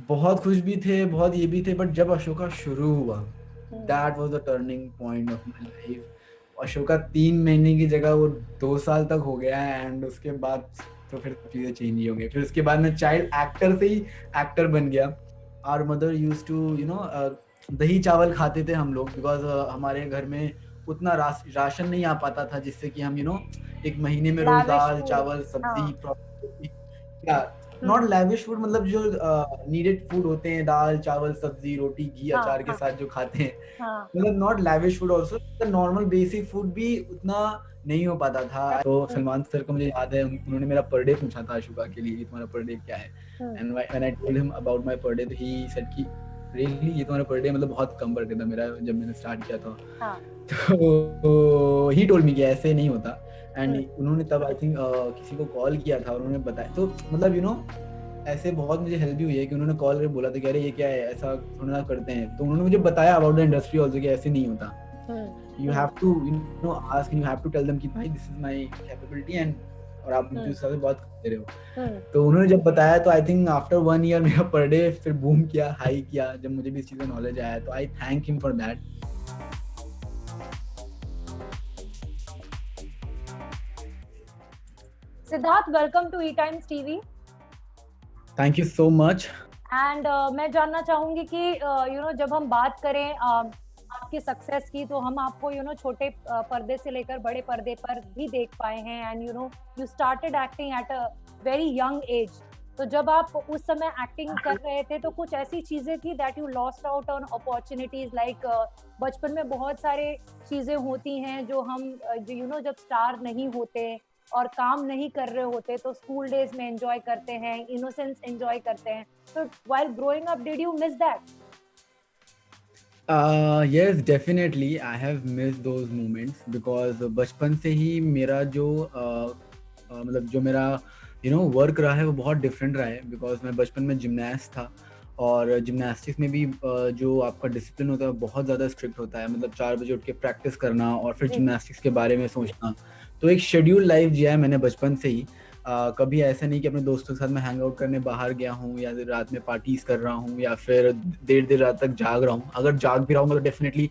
बहुत खुश भी थे, बहुत ये भी थे, बट जब अशोका शुरू हुआ, hmm. That was the turning point of my life. Ashoka 3 महीने की जगह वो 2 साल तक हो गया है, एंड उसके बाद तो फिर चीज़ें चेंज ही हो गई। फिर उसके बाद मैं चाइल्ड एक्टर से ही एक्टर बन गया। आवर मदर यूज्ड टू दही चावल खाते थे हम लोग, बिकॉज़ हमारे घर में उतना राशन नहीं आ पाता था, जिससे कि हम एक महीने में रोज़ लाविश दाल, फूड। चावल, हाँ। सब्ज़ी प्रॉपर्ली, या नॉट हम्म। लैविश फूड, मतलब जो नीडेड फूड होते हैं, दाल, चावल, सब्ज़ी, रोटी, घी, हाँ अचार के हाँ साथ जो खाते हैं, हाँ। मतलब not lavish food also, normal basic food भी उतना नहीं हो पाता था। तो हम्म। सलमान सर को मुझे याद है, उन्होंने मेरा पर डे पूछा था अशोका के लिए कि तुम्हारा पर डे क्या है? Hmm. And when I told him about my per day, तो ही सेड कि रियली ये तुम्हारा पर डे, मतलब बहुत कम पर डे था मेरा जब मैंने स्टार्ट किया था। हाँ। तो ही टोल्ड मी कि ऐसे नहीं होता। एंड हम्म। उन्होंने तब आई थिंक किसी को कॉल किया था और उन्होंने बताया, तो मतलब ऐसे बहुत मुझे हेल्प भी हुई है कि उन्होंने कॉल करके बोला था कि अरे ये क्या है, ऐसा थोड़ा ना करते हैं। तो उन्होंने मुझे बताया अबाउट द इंडस्ट्री आल्सो कि ऐसे नहीं होता। Hmm. You have hmm. To ask, and you have to tell them कि भाई this is my capability, and और आप मुझे हम्म। उस हिसाब से बात करते रहो। हम्म। तो उन्होंने जब बताया, तो आई थिंक आफ्टर 1 ईयर मेरा पर डे फिर बूम किया, हाई किया, जब मुझे भी इस चीज़ का नॉलेज आया। तो I thank him for that. Siddharth, welcome to E Times TV. Thank you so much. And मैं जानना चाहूंगी कि जब हम बात करें आपकी सक्सेस की, तो हम आपको छोटे पर्दे से लेकर बड़े पर्दे पर भी देख पाए हैं। And you started acting at a very young age. तो जब आप उस समय एक्टिंग कर रहे थे, तो कुछ ऐसी चीजें थी that you lost out on opportunities, like बचपन में बहुत सारे चीजें होती हैं जो हम जब स्टार नहीं होते और काम नहीं कर रहे होते, तो स्कूल डेज में एंजॉय करते हैं, इनोसेंस एंजॉय करते हैं। So while growing up, did you miss that? Yes, definitely. I have missed those moments because बचपन से ही मेरा जो मतलब जो मेरा वर्क रहा है वो बहुत डिफरेंट रहा है, बिकॉज मैं बचपन में जिमनास्ट था। और जिमनास्टिक्स में भी जो आपका डिसिप्लिन होता है वो बहुत ज़्यादा स्ट्रिक्ट होता है, मतलब 4 बजे उठ के प्रैक्टिस करना और फिर जी। जिमनास्टिक्स के बारे में सोचना। तो एक शेड्यूल लाइफ जिया है मैंने बचपन से ही। कभी ऐसा नहीं कि अपने दोस्तों के साथ मैं हैंग आउट करने बाहर गया हूँ या रात में पार्टीज कर रहा हूँ या फिर देर देर रात तक जाग रहा हूँ। अगर जाग भी रहा हूँ तो डेफिनेटली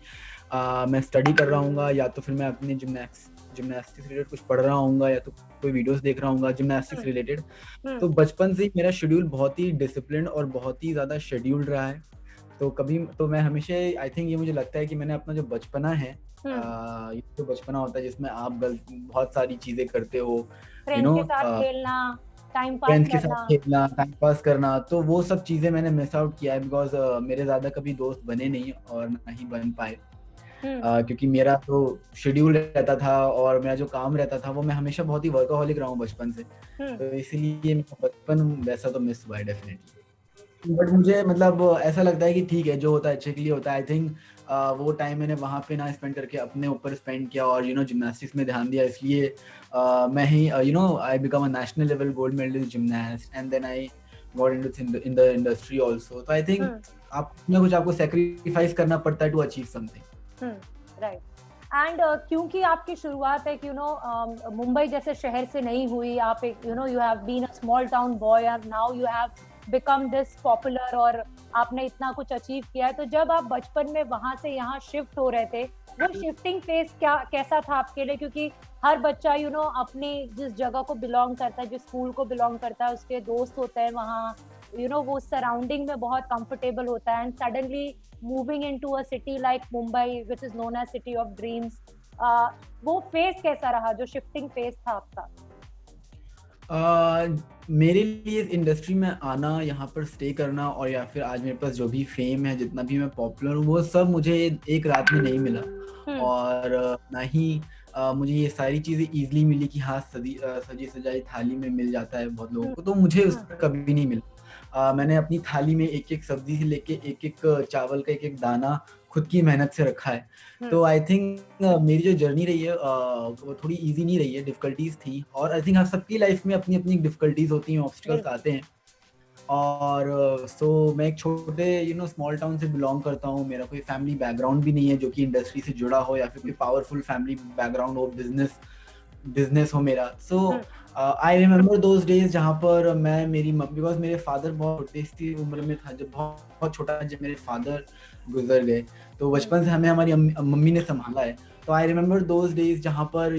मैं स्टडी कर रहा हूँ, या तो फिर मैं अपने जिमनास्टिक्स रिलेटेड कुछ पढ़ रहा हूँ, या तो कोई वीडियोस देख रहा हूँ जिमनास्टिक्स हम्म। रिलेटेड। हम्म। तो बचपन से ही मेरा शेड्यूल बहुत ही डिसिप्लिन और बहुत ही ज़्यादा शेड्यूल्ड रहा है। तो कभी तो मैं हमेशा आई थिंक ये मुझे लगता है कि मैंने अपना जो बचपना है, हम्म। ये जो बचपना होता है जिसमें आप बहुत सारी चीज़ें करते हो, यू फ्रेंड्स नो के साथ खेलना, टाइम पास फ्रेंड्स के साथ करना। खेलना, टाइम पास करना, तो वो सब चीज़ें मैंने मिस आउट किया है, बिकॉज मेरे ज़्यादा कभी दोस्त बने नहीं और ना ही बन पाए। हम्म। क्योंकि मेरा तो शेड्यूल रहता था और मेरा जो काम रहता था वो, मैं हमेशा बहुत ही वर्कaholic रहा हूँ बचपन से। हम्म। तो इसीलिए मेरा बचपन वैसा तो मिस हुआ है डेफिनेटली। बट मुझे मतलब ऐसा लगता है कि ठीक है, जो होता है अच्छे के लिए होता है। आई थिंक वो टाइम मैंने वहाँ पे ना स्पेंड करके अपने ऊपर स्पेंड किया और जिमनास्टिक्स में ध्यान दिया, इसलिए मैं ही I become a national level gold medalist gymnast, and then I got into in the industry also. तो आई थिंक हम्म। आप कुछ ना कुछ आपको सेक्रीफाइस करना पड़ता है to achieve something. Right. And क्योंकि आपकी शुरुआत है मुंबई जैसे शहर से नहीं हुई, आप एक you have been a small town boy and now you have become this popular, और आपने इतना कुछ अचीव किया है। तो जब आप बचपन में वहां से यहाँ शिफ्ट हो रहे थे, वो शिफ्टिंग फेज कैसा था आपके लिए? क्योंकि हर बच्चा अपनी जिस जगह को बिलोंग करता है, जिस स्कूल को बिलोंग करता है, उसके दोस्त होते हैं वहाँ, वो सराउंडिंग में बहुत कंफर्टेबल होता है, and suddenly moving into a city like Mumbai, which is known as city of dreams, वो फेस कैसा रहा, जो शिफ्टिंग फेस था आपका? मेरे लिए इस इंडस्ट्री में आना, यहाँ पर स्टे करना, और या फिर आज मेरे पास जो भी फेम है, जितना भी मैं पॉपुलर हूँ, वो सब मुझे एक रात में नहीं मिला। हम्म। और ना ही मुझे ये सारी चीज़ें ईजिली मिली कि हाँ सजी सजाई थाली में मिल जाता है बहुत लोगों हम्म। को, तो मुझे हम्म। उसका कभी नहीं मिला। मैंने अपनी थाली में एक एक सब्जी से लेके एक एक चावल का एक एक दाना खुद की मेहनत से रखा है। हम्म। तो आई थिंक मेरी जो जर्नी रही है वो थोड़ी इजी नहीं रही है, डिफिकल्टीज थी, और आई थिंक हर सबकी लाइफ में अपनी अपनी डिफिकल्टीज होती हैं, ऑब्स्टिकल्स बिल्कुल। आते हैं। और सो मैं एक छोटे स्मॉल टाउन से बिलोंग करता हूँ। मेरा कोई फैमिली बैकग्राउंड भी नहीं है जो कि इंडस्ट्री से जुड़ा हो, या फिर कोई पावरफुल फैमिली बैकग्राउंड हो, बिजनेस बिजनेस हो मेरा। सो हम्म। आई रिमेम्बर दोज डेज जहाँ पर मैं मेरी बिकॉज मेरे फादर बहुत छोटी सी उम्र में था, जब बहुत बहुत छोटा, जब मेरे फादर गुजर गए, तो बचपन से हमें हमारी मम्मी ने संभाला है। तो आई रिमेम्बर दोज डेज जहाँ per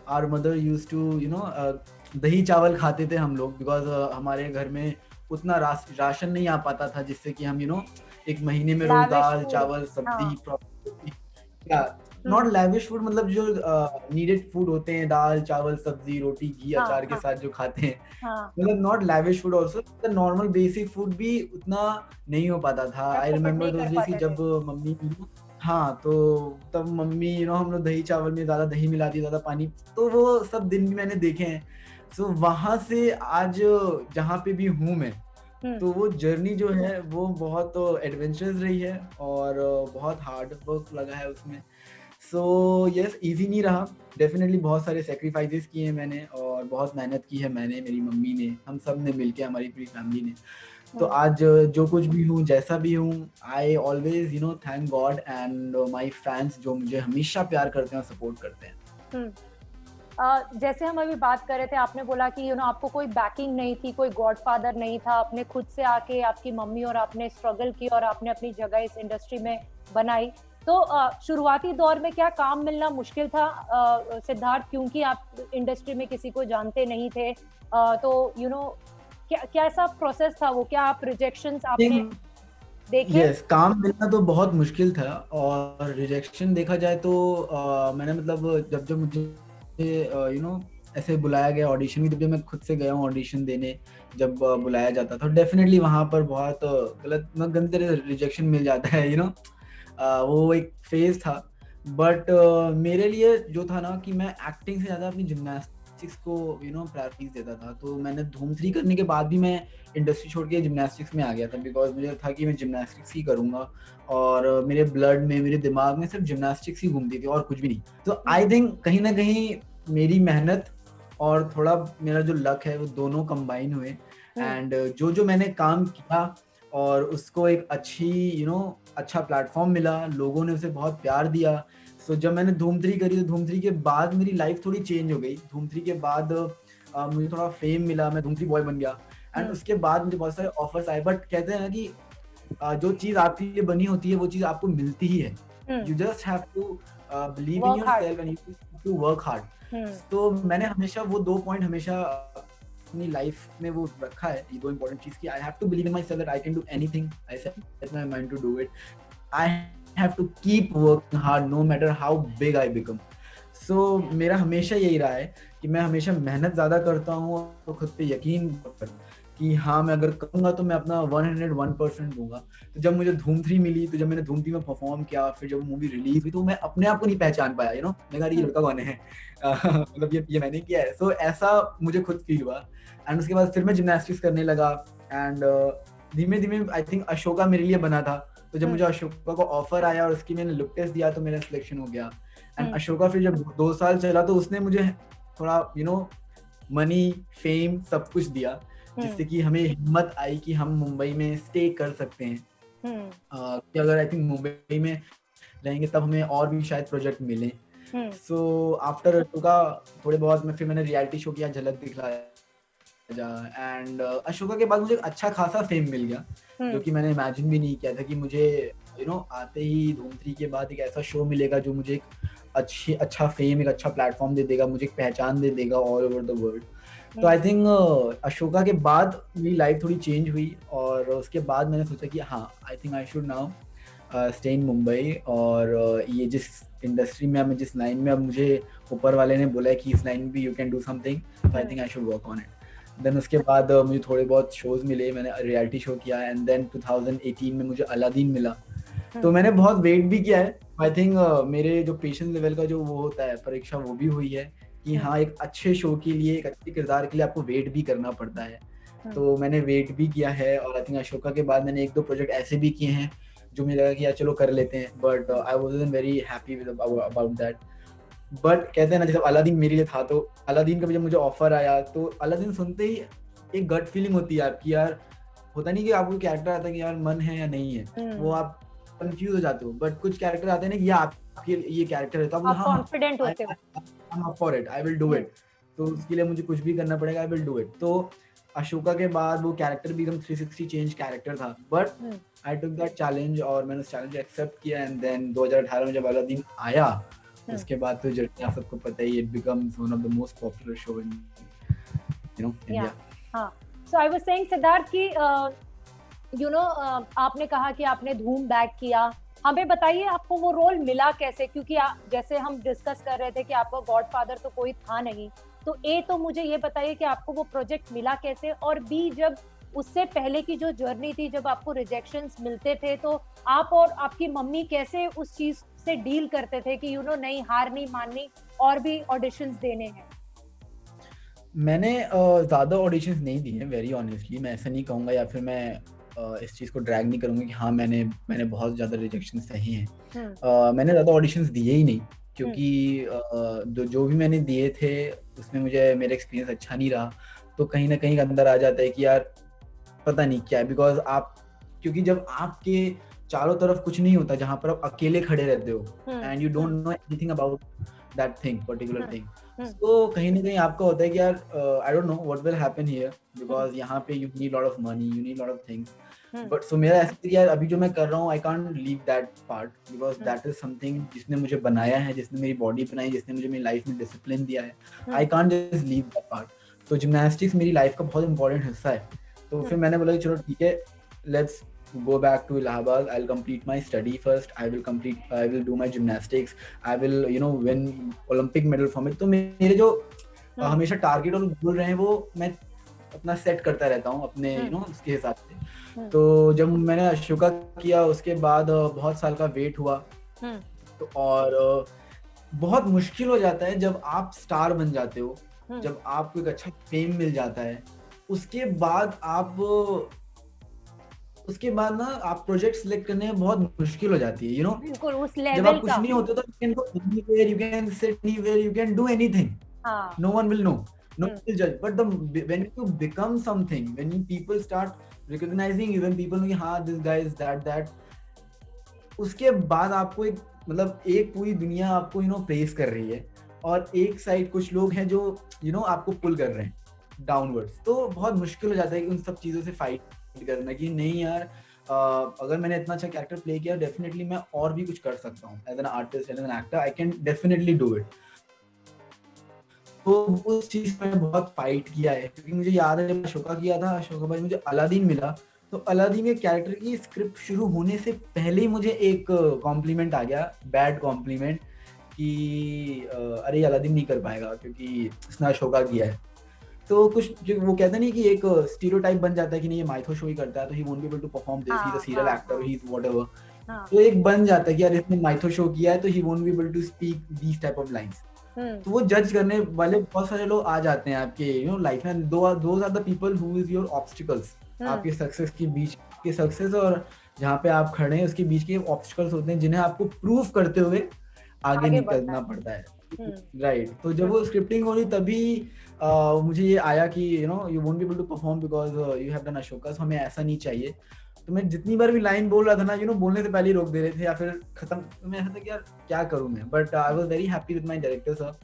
hour mother use to दही चावल खाते थे हम लोग, बिकॉज हमारे घर में उतना राशन नहीं आ पाता था जिससे कि हम एक महीने में रोज Lavish दाल food. चावल हाँ. सब्जी नॉट लैविश फूड, मतलब जो नीडेड फूड होते हैं, दाल चावल सब्जी रोटी घी हाँ, अचार के हाँ, साथ जो खाते हैं, हाँ. मतलब not lavish food also, the normal basic food भी उतना नहीं हो पाता था। आई अफोर्ड रिमेम्बर नहीं दोस कर डेज कि पाते थे. जब मम्मी हाँ, तो तब मम्मी हम लोग दही चावल में ज्यादा दही मिलाती, ज्यादा पानी, तो वो सब दिन भी मैंने देखे हैं। सो वहां से आज जहाँ पे भी हूँ मैं, तो वो जर्नी जो है वो बहुत एडवेंचरस रही है और बहुत हार्ड वर्क लगा है उसमें। सो यस, इजी नहीं रहा, डेफिनेटली बहुत सारे सेक्रीफाइसेस किए हैं मैंने और बहुत मेहनत की है मैंने, मेरी मम्मी ने, हम सब ने मिलके, हमारी पूरी फैमिली ने। तो आज जो कुछ भी हूँ, जैसा भी हूँ, I always thank God and my fans जो मुझे हमेशा प्यार करते हैं और सपोर्ट करते हैं। जैसे हम अभी बात कर रहे थे, आपने बोला कि आपको कोई बैकिंग नहीं थी, कोई गॉडफादर नहीं था, आपने खुद से आके आपकी मम्मी और आपने स्ट्रगल की और आपने अपनी जगह इस इंडस्ट्री में बनाई। तो शुरुआती दौर में क्या काम मिलना मुश्किल था सिद्धार्थ, क्योंकि आप इंडस्ट्री में किसी को जानते नहीं थे? तो क्या कैसा प्रोसेस था वो? क्या आप रिजेक्शंस आपने देखे? यस, काम मिलना तो बहुत मुश्किल था, और रिजेक्शन देखा जाए तो मैंने मतलब जब मुझे ऐसे बुलाया गया ऑडिशन की, जब मैं खुद से गया हूँ ऑडिशन देने, जब बुलाया जाता था, डेफिनेटली वहाँ पर बहुत गंदी तरह रिजेक्शन मिल जाता है, वो एक फेज था। बट मेरे लिए जो था ना, कि मैं एक्टिंग से ज़्यादा अपनी जिम्नास्टिक्स को प्रायोरिटीज देता था। तो मैंने धूम 3 करने के बाद भी मैं इंडस्ट्री छोड़ के जिम्नास्टिक्स में आ गया था, बिकॉज मुझे था कि मैं जिम्नास्टिक्स ही करूँगा, और मेरे ब्लड में, मेरे दिमाग में सिर्फ जिम्नास्टिक्स ही घूमती थी और कुछ भी नहीं। तो आई थिंक कहीं ना कहीं मेरी मेहनत और थोड़ा मेरा जो लक है, वो दोनों कंबाइन हुए, एंड जो मैंने काम किया और उसको एक अच्छा प्लेटफॉर्म मिला, लोगों ने उसे बहुत प्यार दिया। सो जब मैंने धूम 3 करी, तो धूम 3 के बाद मेरी लाइफ थोड़ी चेंज हो गई। धूम 3 के बाद मुझे थोड़ा फेम मिला, मैं धूम 3 बॉय बन गया, एंड उसके बाद मुझे बहुत सारे ऑफर्स आए। बट कहते हैं ना कि जो चीज आपके लिए बनी होती है, वो चीज आपको मिलती ही है। You just have to believe in yourself and you to work hard. तो मैंने हमेशा वो 2 पॉइंट हमेशा अपनी लाइफ में वो रखा है, ये 2 इंपॉर्टेंट चीज, कि I have to believe in my self that I can do anything, I set my mind to do it, I have to keep working hard no matter how big I become. So मेरा हमेशा यही रहा है कि मैं हमेशा मेहनत ज्यादा करता हूँ और खुद पे यकीन कि हाँ, मैं अगर करूँगा तो मैं अपना 101% दूंगा। तो जब मुझे धूम 3 मिली, तो जब मैंने धूम 3 में परफॉर्म किया, फिर जब मूवी रिलीज हुई, तो मैं अपने आप को नहीं पहचान पाया, मैं कहा ये लड़का कौन है, मतलब ये मैंने किया है। सो ऐसा मुझे खुद फील हुआ, एंड उसके बाद फिर मैं जिम्नास्टिक्स करने लगा, एंड धीमे धीमे आई थिंक अशोका मेरे लिए बना था। तो जब मुझे अशोका को ऑफर आया और उसकी मैंने लुक टेस्ट दिया, तो मेरा सिलेक्शन हो गया। एंड अशोका फिर जब 2 साल चला, तो उसने मुझे थोड़ा मनी फेम सब कुछ दिया, जिससे कि हमें हिम्मत आई कि हम मुंबई में स्टे कर सकते हैं। कि अगर आई थिंक मुंबई में रहेंगे तब हमें और भी शायद प्रोजेक्ट मिले। सो आफ्टर अशोका थोड़े बहुत फिर मैंने रियलिटी शो किया, झलक दिखलाजा, एंड अशोका के बाद मुझे अच्छा खासा फेम मिल गया, जो कि मैंने इमेजिन भी नहीं किया था कि मुझे आते ही धूम 3 के बाद एक ऐसा शो मिलेगा जो मुझे एक अच्छा फेम, एक अच्छा प्लेटफॉर्म दे देगा, मुझे एक पहचान दे देगा ऑल ओवर द वर्ल्ड। तो आई थिंक अशोका के बाद मेरी लाइफ थोड़ी चेंज हुई, और उसके बाद मैंने सोचा कि हाँ, आई think I should now stay in Mumbai, और ये जिस इंडस्ट्री में, जिस लाइन में अब मुझे ऊपर वाले ने बोला है कि इस लाइन में भी यू कैन डू समथिंग, तो I think I should work on it. Then उसके बाद मुझे थोड़े बहुत शोज मिले, मैंने रियलिटी शो किया, एंड देन 2018 में मुझे अलादीन मिला। तो मैंने बहुत वेट भी किया है, आई थिंक मेरे जो पेशेंस लेवल का जो वो होता है परीक्षा, वो भी हुई है कि हाँ, एक अच्छे शो के लिए, एक अच्छे किरदार के लिए आपको वेट भी करना पड़ता है। तो मैंने वेट भी किया है, और आई थिंक अशोका के बाद मैंने 1-2 प्रोजेक्ट ऐसे भी किए हैं जो मुझे लगा कि यार चलो कर लेते हैं, but I wasn't very happy with about that. But कहते हैं ना, जैसे अलादीन मेरे लिए था, तो अलादीन का जब मुझे ऑफर आया, तो अलादीन सुनते ही एक गट फीलिंग होती है आपकी, यार होता नहीं कि आपको कैरेक्टर आता है कि यार मन है या नहीं है, वो आप कंफ्यूज हो जाते हो। बट कुछ कैरेक्टर आते हैं ना कि ये आपके ये कैरेक्टर है, तो आप कॉन्फिडेंट होते हो। I'm up for it, I will do it. तो उसके लिए मुझे कुछ भी करना पड़ेगा, I will do it. तो अशोका के बाद वो कैरेक्टर भी एकदम 360 चेंज कैरेक्टर था, but I took that challenge और मैंने उस चैलेंज एक्सेप्ट किया, एंड देन 2018 में जब अलादीन आया, उसके बाद तो जर्नी आप सबको पता ही, it becomes one of the most popular show in India. हाँ, so I was saying Siddharth कि आपने कहा कि आपने धूम बैक किया, हमें बताइए आपको वो रोल मिला कैसे, क्योंकि जैसे हम डिस्कस कर रहे थे कि आपका गॉडफादर तो कोई था नहीं, तो ए तो मुझे ये बताइए कि आपको वो प्रोजेक्ट मिला कैसे, और बी जब उससे पहले की जो जर्नी थी, जब आपको रिजेक्शंस मिलते थे, तो आप और आपकी मम्मी कैसे उस चीज से डील करते थे कि नहीं, हार नहीं माननी और भी ऑडिशंस देने हैं? मैंने ज़्यादा ऑडिशंस नहीं दिए, वेरी ऑनेस्टली, मैं ऐसा नहीं कहूँगा, या फिर मैं इस चीज़ को ड्रैग नहीं करूँगा कि हाँ मैंने बहुत ज़्यादा रिजेक्शन सही हैं। मैंने ज़्यादा ऑडिशंस दिए ही नहीं, क्योंकि जो भी मैंने दिए थे उसमें मुझे मेरा एक्सपीरियंस अच्छा नहीं रहा, तो कहीं ना कहीं अंदर आ जाता है कि यार पता नहीं क्या है, बिकॉज क्योंकि जब आपके चारों तरफ कुछ नहीं होता, जहाँ पर आप अकेले खड़े रहते हो and you don't know anything about that thing, particular thing, तो कहीं ना कहीं आपका होता है कि यार I don't know what will happen here, because यहाँ पे you need lot of money, you need lot of things, but so मेरा ऐसा है यार अभी जो मैं कर रहा हूँ, I can't leave that part, because that is something जिसने मुझे बनाया है, जिसने मेरी बॉडी बनाई, जिसने मुझे मेरी लाइफ में डिसिप्लिन दिया है, I can't just leave that part. तो जिम्नास्टिक्स मेरी लाइफ का बहुत इंपॉर्टेंट हिस्सा है, तो फिर मैंने बोला कि चलो ठीक है, let's go back to Allahabad, I'll complete my study first, I will do my gymnastics, I will win Olympic medal from it। तो मेरे जो हमेशा टारगेट और गोल रहे हैं वो मैं अपना सेट करता रहता हूँ अपने उसके हिसाब से। तो जब मैंने अशोका किया उसके बाद बहुत साल का वेट हुआ, तो और बहुत मुश्किल हो जाता है जब आप स्टार बन जाते हो, जब आपको एक अच्छा फेम मिल जाता है, उसके बाद ना आप प्रोजेक्ट सिलेक्ट करने में बहुत मुश्किल हो जाती है, बिल्कुल उस लेवल जब आप कुछ नहीं होते तो you can go anywhere, you can sit anywhere, you can do anything, no one will know, no one will judge, but when you become something, when people start recognizing you, when people know कि हाँ this guy is that, उसके बाद आपको एक पूरी दुनिया आपको press कर रही है, और एक साइड कुछ लोग हैं जो आपको पुल कर रहे हैं डाउनवर्ड्स, तो बहुत मुश्किल हो जाता है कि उन सब चीज़ों से फाइट करना कि नहीं यार, अगर मैंने इतना अच्छा कैरेक्टर प्ले किया, डेफिनेटली मैं और भी कुछ कर सकता हूँ as an artist, as an actor, I can definitely do it. तो उस चीज में बहुत फाइट किया है, क्योंकि मुझे याद है जब अशोका किया था, अशोका बाद मुझे अलादीन मिला, तो अलादीन के कैरेक्टर की स्क्रिप्ट शुरू होने से पहले ही मुझे एक कॉम्प्लीमेंट आ गया, बैड कॉम्प्लीमेंट, कि अरे अलादीन नहीं कर पाएगा क्योंकि उसने अशोका किया है। तो कुछ जो वो कहते नहीं कि एक स्टीरियोटाइप बन जाता है कि नहीं ये माइथो शो ही करता है तो he won't be able to perform this, he is a serial actor, he is whatever, तो एक बन जाता है कि यार इसने माइथो शो किया है तो he won't be able to speak these type of lines. तो वो जज करने वाले बहुत सारे लोग आ जाते हैं आपके लाइफ में, those are the people who is your obstacles, आपके सक्सेस के बीच के सक्सेस और जहाँ पे आप खड़े हैं उसके बीच के ऑब्स्टिकल्स होते हैं, जिन्हें आपको प्रूव करते हुए आगे निकलना पड़ता है, राइट। तो जब वो स्क्रिप्टिंग हो रही तभी मुझे ये आया कि you won't be able to perform because you have done Ashoka, हमें ऐसा नहीं चाहिए। तो मैं जितनी बार भी लाइन बोल रहा था ना, बोलने से पहले ही रोक दे रहे थे या फिर खत्म, तो मैं ऐसा था कि यार क्या करूं मैं, but I was very happy with my director sir,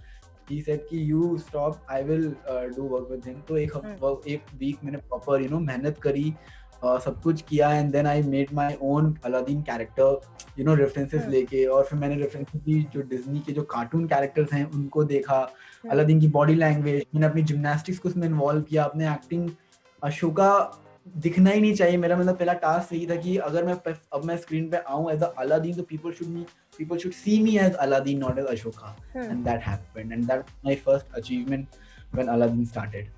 he said कि you stop, I will do work with him. तो एक वीक मैंने प्रॉपर मेहनत करी, सब कुछ किया, and then I made my own Aladdin character, references लेके, और फिर मैंने रेफरेंसेस भी जो डिज्नी के जो कार्टून कैरेक्टर्स हैं उनको देखा, अलादीन की बॉडी लैंग्वेज, मैंने अपनी जिम्नास्टिक्स को उसमें इन्वॉल्व किया, अपने एक्टिंग, अशोका दिखना ही नहीं चाहिए, मेरा पहला टास्क यही था कि अगर मैं स्क्रीन पे आऊं एज अ अलादीन तो people should see me as Aladdin, not as Ashoka, and that happened, and that was my first achievement when Aladdin started.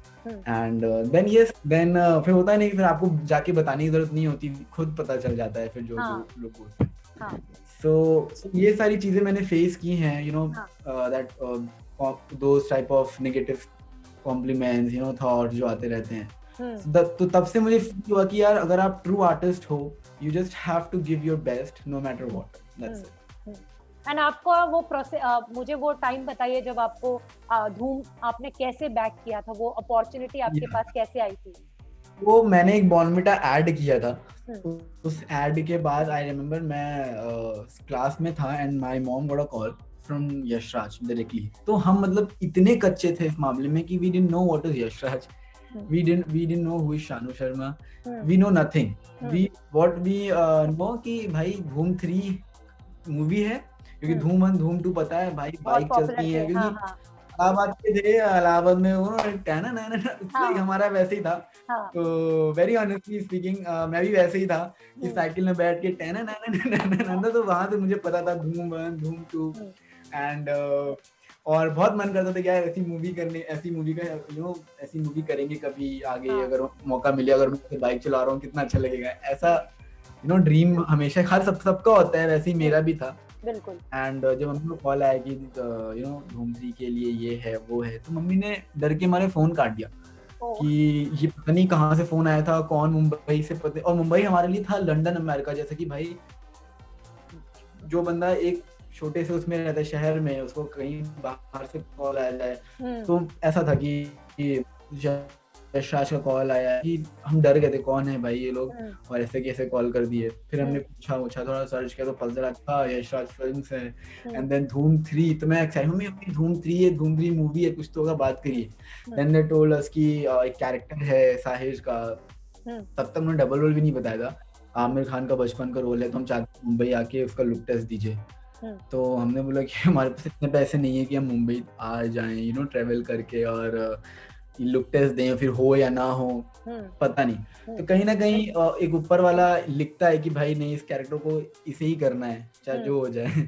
And then फिर होता है नहीं, फिर आपको जाके बताने की जरूरत नहीं होती, खुद पता चल जाता है फिर जो लोग बोलते हैं। So ये सारी चीजें मैंने फेस की हैं, that those type of negative compliments, thoughts जो आते रहते हैं। तो तब से मुझे फील हुआ कि यार अगर आप ट्रू आर्टिस्ट हो, you just have to give your best no matter what, that's it. And आपका वो प्रोसेस, मुझे वो टाइम बताइए जब आपको धूम आपने कैसे बैक किया था, वो अपॉर्चुनिटी आपके पास कैसे आई थी? वो मैंने एक बॉर्नविटा ऐड किया था, उस ऐड के बाद आई रिमेम्बर मैं क्लास में था and my mom got a call from Yashraj directly. तो हम मतलब इतने कच्चे थे इस मामले में कि we didn't know what is Yashraj, we didn't know who is Shanu Sharma, we know nothing, we what we know कि भाई धूम 3 मूवी है, क्योंकि धूम 1 धूम 2 पता है भाई बाइक चलती है, क्योंकि इलाहाबाद के थे, इलाहाबाद में वो टैना ना लाइक हमारा वैसे ही था। तो वेरी ऑनेस्टली स्पीकिंग मैं भी वैसे ही था कि साइकिल में बैठ के टैना ना, तो वहां से मुझे पता था धूम 1 धूम 2 एंड और बहुत मन करता था कि यार ऐसी मूवी करने, ऐसी मूवी का ऐसी मूवी करेंगे कभी आगे, अगर मौका मिले, अगर मैं बाइक चला रहा हूँ कितना अच्छा लगेगा, ऐसा ड्रीम हमेशा हर सबका होता है, वैसे ही मेरा भी था। बिल्कुल। एंड जब मम्मी को कॉल आया कि धूम 3 के लिए ये है वो है, तो मम्मी ने डर के मारे फोन काट दिया कि ये पता नहीं कहाँ से फोन आया था, कौन, मुंबई से पता, और मुंबई हमारे लिए था लंदन अमेरिका, जैसे कि भाई जो बंदा एक छोटे से उसमें रहता है शहर में, उसको कहीं बाहर से कॉल आ जाए, तो ऐसा था कि यशराज का कॉल आया कि हम डर गए थे, कौन है भाई ये लोग, और ऐसे कैसे कॉल कर दिए। फिर हमने पूछा थोड़ा सर्च किया तो पता चला था यशराज फिल्म्स है। एंड देन धूम 3, तो मैं एक्साइटेड हूँ, अपनी धूम 3 है, धूम 3 मूवी है, कुछ तो होगा, बात करिए। देन दे टोल्ड अस कि एक कैरेक्टर है साहिर का, तब तक उन्होंने डबल रोल भी नहीं बताया था, आमिर खान का बचपन का रोल है, तो हम चाहते मुंबई आके उसका लुक टेस्ट दीजिए। तो हमने बोला कि हमारे पास इतने पैसे नहीं है कि हम मुंबई आ जाएं ट्रेवल करके और लुक टेस्ट दें, फिर हो या ना हो पता नहीं। तो कहीं ना कहीं एक ऊपर वाला लिखता है कि भाई नहीं, इस कैरेक्टर को इसे ही करना है चाहे जो हो जाए।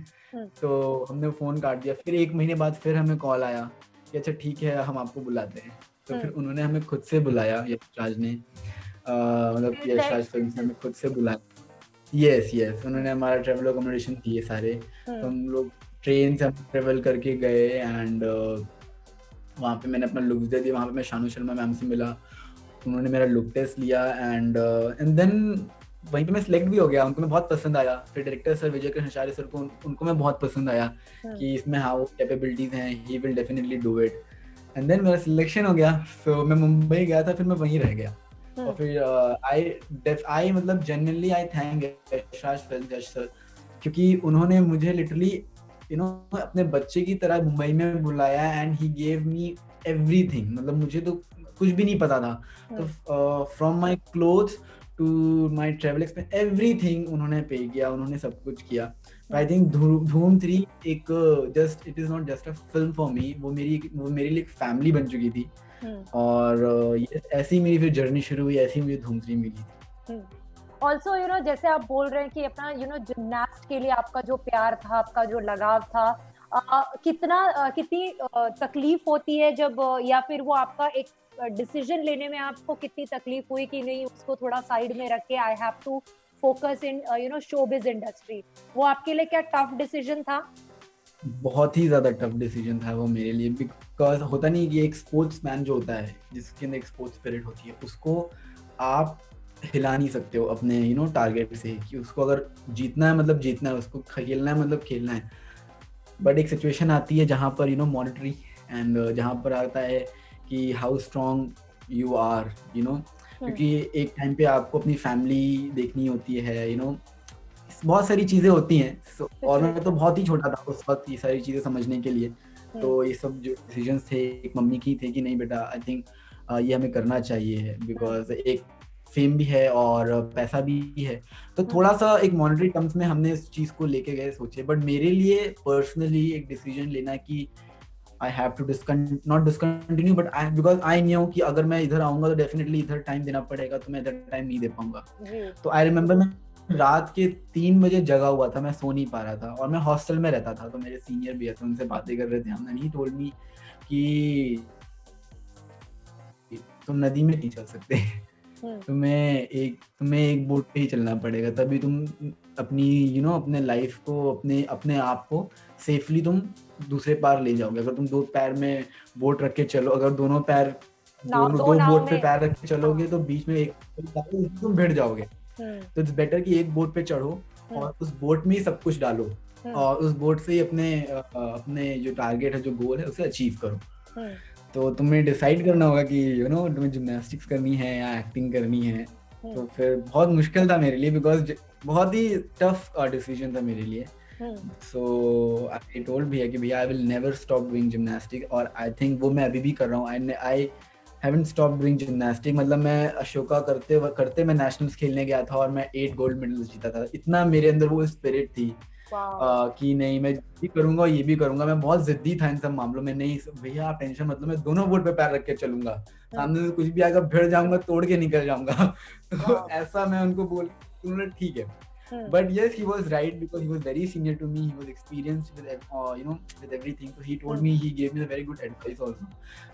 तो हमने फोन काट दिया। फिर 1 महीने बाद फिर हमें कॉल आया कि अच्छा ठीक है हम आपको बुलाते हैं। तो फिर उन्होंने हमें खुद से बुलाया, यशराज ने, मतलब यशराज फिल्म से हमें खुद से बुलाया। यस उन्होंने हमारा ट्रेवल अकोमोडेशन दिए सारे। तो हम लोग ट्रेन से ट्रेवल करके गए एंड वहाँ पे मैंने अपना लुक दे दिया। वहाँ पे मैं शानू शर्मा मैम से मिला, उन्होंने मेरा लुक टेस्ट लिया एंड देन वहीं पे मैं सिलेक्ट भी हो गया। उनको मैं बहुत पसंद आया। फिर डायरेक्टर सर विजय कृष्ण आचार्य सर को, उनको मैं बहुत पसंद आया कि इसमें हाँ वो कैपेबिलिटीज हैं, he will definitely do it. And then मेरा सिलेक्शन हो गया। सो मैं मुंबई गया था, फिर मैं वहीं रह गया। और फिर आई मतलब genuinely I thank Yashraj films, Yash sir, क्योंकि उन्होंने मुझे लिटरली अपने बच्चे की तरह मुंबई में बुलाया and he gave me everything. मतलब मुझे तो कुछ भी नहीं पता था, तो from my clothes to my travel expense everything उन्होंने पे किया, उन्होंने सब कुछ किया। आई थिंक धूम 3 एक just it is not just a film for me, वो मेरे लिए एक फैमिली बन चुकी थी। और ऐसे ही मेरी फिर जर्नी शुरू हुई, ऐसे ही मुझे धूम 3 मिली थी। ऑल्सो जैसे आप बोल रहे हैं कि अपना जिम्नास्ट के लिए आपका जो प्यार था, आपका जो लगाव था, कितनी तकलीफ होती है जब, या फिर वो आपका एक डिसीजन लेने में आपको कितनी तकलीफ हुई कि नहीं उसको थोड़ा साइड में रख के I have to focus in showbiz industry, वो आपके लिए क्या टफ डिसीजन था? बहुत ही ज्यादा टफ डिसीजन था वो मेरे लिए, बिकॉज होता नहीं कि एक स्पोर्ट्समैन जो होता है, जिसके अंदर एक स्पोर्ट्स स्पिरिट होती है, उसको आप हिला नहीं सकते हो अपने टारगेट से, कि उसको अगर जीतना है मतलब जीतना है, उसको खेलना है मतलब खेलना है। बट एक सिचुएशन आती है जहाँ पर मॉनिटरी एंड जहाँ पर आता है कि हाउ स्ट्रॉन्ग यू आर, क्योंकि एक टाइम पे आपको अपनी फैमिली देखनी होती है, बहुत सारी चीजें होती हैं। और मैं तो बहुत ही छोटा था उस वक्त ये सारी चीजें समझने के लिए। तो ये सब जो डिसीजंस थे एक मम्मी की थे कि नहीं बेटा आई थिंक ये हमें करना चाहिए, बिकॉज एक फेम भी है और पैसा भी है। तो थोड़ा सा एक मॉनेटरी टर्म्स में हमने इस चीज को लेके गए सोचे। बट मेरे लिए पर्सनली एक डिसीजन लेना कि I have to not discontinue, but because I knew कि अगर मैं इधर आऊंगा तो डेफिनेटली इधर टाइम देना पड़ेगा, तो मैं इधर टाइम नहीं दे पाऊंगा। तो आई रिमेम्बर मैं रात के 3 बजे जगा हुआ था, मैं सो नहीं पा रहा था, और मैं हॉस्टल में रहता था। तो मेरे सीनियर भी है, तो उनसे बातें कर रहे थे हमने, नहीं टोल्ड मी कि तुम नदी में नहीं चल सकते, तुम्हें एक बोट पे ही चलना पड़ेगा, तभी तुम अपनी अपने लाइफ को, अपने आप को सेफली तुम दूसरे पार ले जाओगे। अगर तुम 2 पैर में बोट रख के चलो, अगर दोनों पैर दो बोट पे पैर रख के चलोगे तो बीच में एक तुम भिड़ जाओगे। तो इट्स बेटर कि एक बोट पे चढ़ो और उस बोट में ही सब कुछ डालो, और उस बोट से ही अपने जो टारगेट है, जो गोल है, उसे अचीव करो। तो तुम्हें डिसाइड करना होगा कि तुम्हें जिम्नास्टिक्स करनी है या एक्टिंग करनी है। तो फिर बहुत मुश्किल था मेरे लिए, बिकॉज बहुत ही टफ डिसीजन था मेरे लिए। सो आई टोल्ड भैया कि भैया I will never stop doing gymnastic, और आई थिंक वो मैं अभी भी कर रहा हूँ। I haven't stop doing gymnastic. मतलब मैं अशोका करते मैं नेशनल्स खेलने गया था और मैं 8 गोल्ड मेडल्स जीता था। इतना मेरे अंदर वो स्पिरिट थी कि नहीं, मैं ये करूंगा ये भी करूंगा। मैं बहुत जिद्दी था इन सब मामलों में। नहीं भैया आप टेंशन मतलब, मैं दोनों बोर्ड पे पैर रख के चलूंगा, सामने से कुछ भी आएगा भिड़ जाऊंगा, तोड़ के निकल जाऊंगा। तो ऐसा मैं उनको बोल, उन्होंने ठीक है। But yes, he was right because he was very senior to me. He was experienced with with everything. So he told me, he gave me a very good advice also.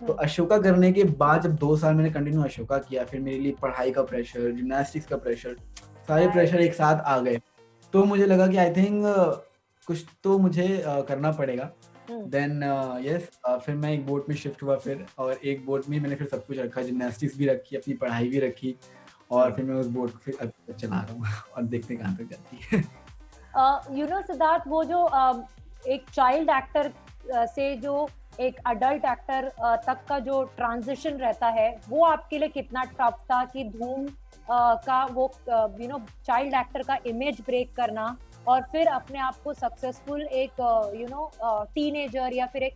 तो अशोका करने के बाद जब 2 साल मैंने कंटिन्यू अशोका किया, फिर मेरे लिए पढ़ाई का प्रेशर, जिम्नास्टिक्स का प्रेशर, सारे प्रेशर एक साथ आ गए। तो मुझे लगा कि आई थिंक कुछ तो मुझे करना पड़ेगा। देन यस, फिर मैं एक बोर्ड में शिफ्ट हुआ फिर, और एक बोर्ड में मैंने फिर सब कुछ रखा, जिम्नास्टिक्स भी रखी, अपनी पढ़ाई भी रखी, और फिर मैं उस बोर्ड को फिर अब चला रहा हूँ और देखते कहाँ तक जाती है। यू नो सिद्धार्थ, वो जो एक चाइल्ड एक्टर से जो एक अडल्ट एक्टर तक का जो ट्रांजिशन रहता है, वो आपके लिए कितना टफ था कि धूम का वो चाइल्ड एक्टर का इमेज ब्रेक करना और फिर अपने आप को सक्सेसफुल एक टीनेजर या फिर एक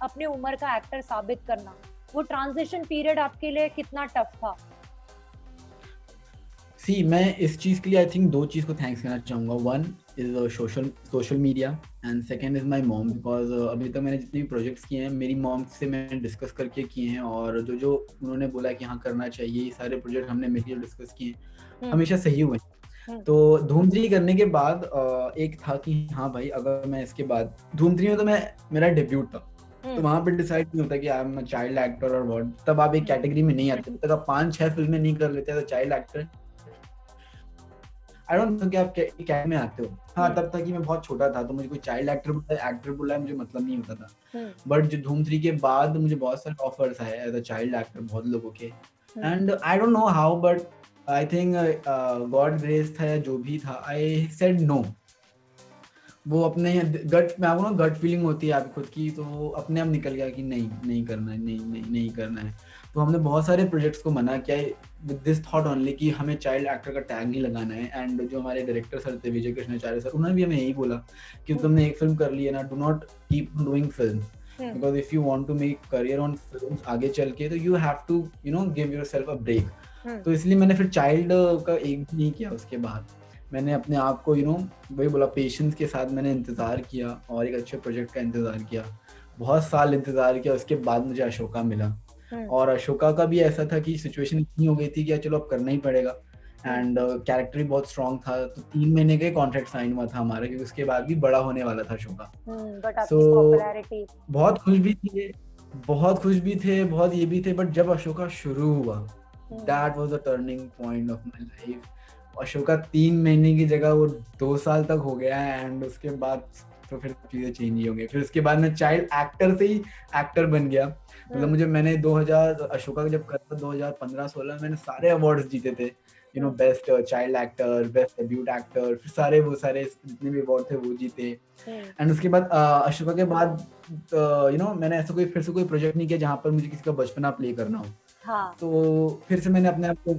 अपने उम्र का एक्टर साबित करना, वो ट्रांजिशन पीरियड आपके लिए कितना टफ था? सी, मैं इस चीज़ के लिए आई थिंक 2 चीज़ को थैंक्स करना चाहूँगा। One is social media and second is my mom, because अभी तक मैंने जितने भी प्रोजेक्ट्स किए हैं मेरी मॉम से मैंने डिस्कस करके किए हैं, और जो जो उन्होंने बोला कि हाँ करना चाहिए, ये सारे प्रोजेक्ट हमने मिलकर डिस्कस किए, हमेशा सही हुए। तो धूम 3 करने के बाद एक था कि हाँ भाई, अगर मैं इसके बाद धूम 3 में तो मेरा डेब्यूट था, तो वहाँ पे डिसाइड नहीं होता कि आई एम चाइल्ड एक्टर और व्हाट, तब आप एक कैटेगरी में नहीं आते, तब आप 5-6 फिल्में नहीं कर लेते तो child actor. I don't know कि आप क्या में आते हो। हाँ, तब तक कि मैं बहुत छोटा था, तो मुझे कोई चाइल्ड एक्टर बोला है मुझे मतलब नहीं होता था। बट जो धूम 3 के बाद मुझे बहुत सारे ऑफर्स आए एज अ चाइल्ड एक्टर, बहुत लोगों के, and I don't know how, but I think God grace था या जो भी था, आई सेड नो। वो अपने गट फीलिंग होती है आपकी खुद की, तो अपने आप निकल गया कि नहीं करना है, नहीं करना है। तो हमने बहुत सारे प्रोजेक्ट्स को मना किया विद दिस थॉट ओनली कि हमें चाइल्ड एक्टर का टैग नहीं लगाना है। एंड जो हमारे डायरेक्टर सर थे, विजय कृष्णाचार्य सर, उन्होंने भी हमें यही बोला कि तुमने एक फिल्म कर ली है ना, do not keep doing film, because if you want to make career on films आगे चल के, तो you have to give yourself a break. तो इसलिए मैंने फिर चाइल्ड का एक भी नहीं किया। उसके बाद मैंने अपने आप को वही बोला, पेशेंस के साथ मैंने इंतज़ार किया और एक अच्छे प्रोजेक्ट का इंतज़ार किया, बहुत साल इंतज़ार किया। उसके बाद मुझे अशोका मिला, और अशोका का भी ऐसा था कि सिचुएशन इतनी हो गई थी कि चलो अब करना ही पड़ेगा, एंड कैरेक्टर भी बहुत स्ट्रॉन्ग था, तो 3 महीने का कॉन्ट्रैक्ट साइन हुआ था हमारा, क्योंकि उसके बाद भी बड़ा होने वाला था अशोका। सो बहुत खुश भी थे, बहुत ये भी थे, बट जब अशोका शुरू हुआ, that was the turning point of my life. Ashoka 3 महीने की जगह वो 2 साल तक हो गया है, एंड उसके बाद तो फिर चीजें चेंज ही होंगी। फिर उसके बाद मैं चाइल्ड एक्टर से ही एक्टर बन गया। मतलब मैंने 2000 अशोका जब करता 2015-16 में मैंने सारे अवार्ड्स जीते थे, best child actor, best debut actor, फिर वो सारे जितने भी अवार्ड थे वो जीते। एंड उसके बाद अशोका के बाद मैंने ऐसा फिर से कोई प्रोजेक्ट नहीं किया जहाँ पर मुझे किसी का बचपना प्ले करना हो। हाँ. तो फिर से मैंने अपने आप को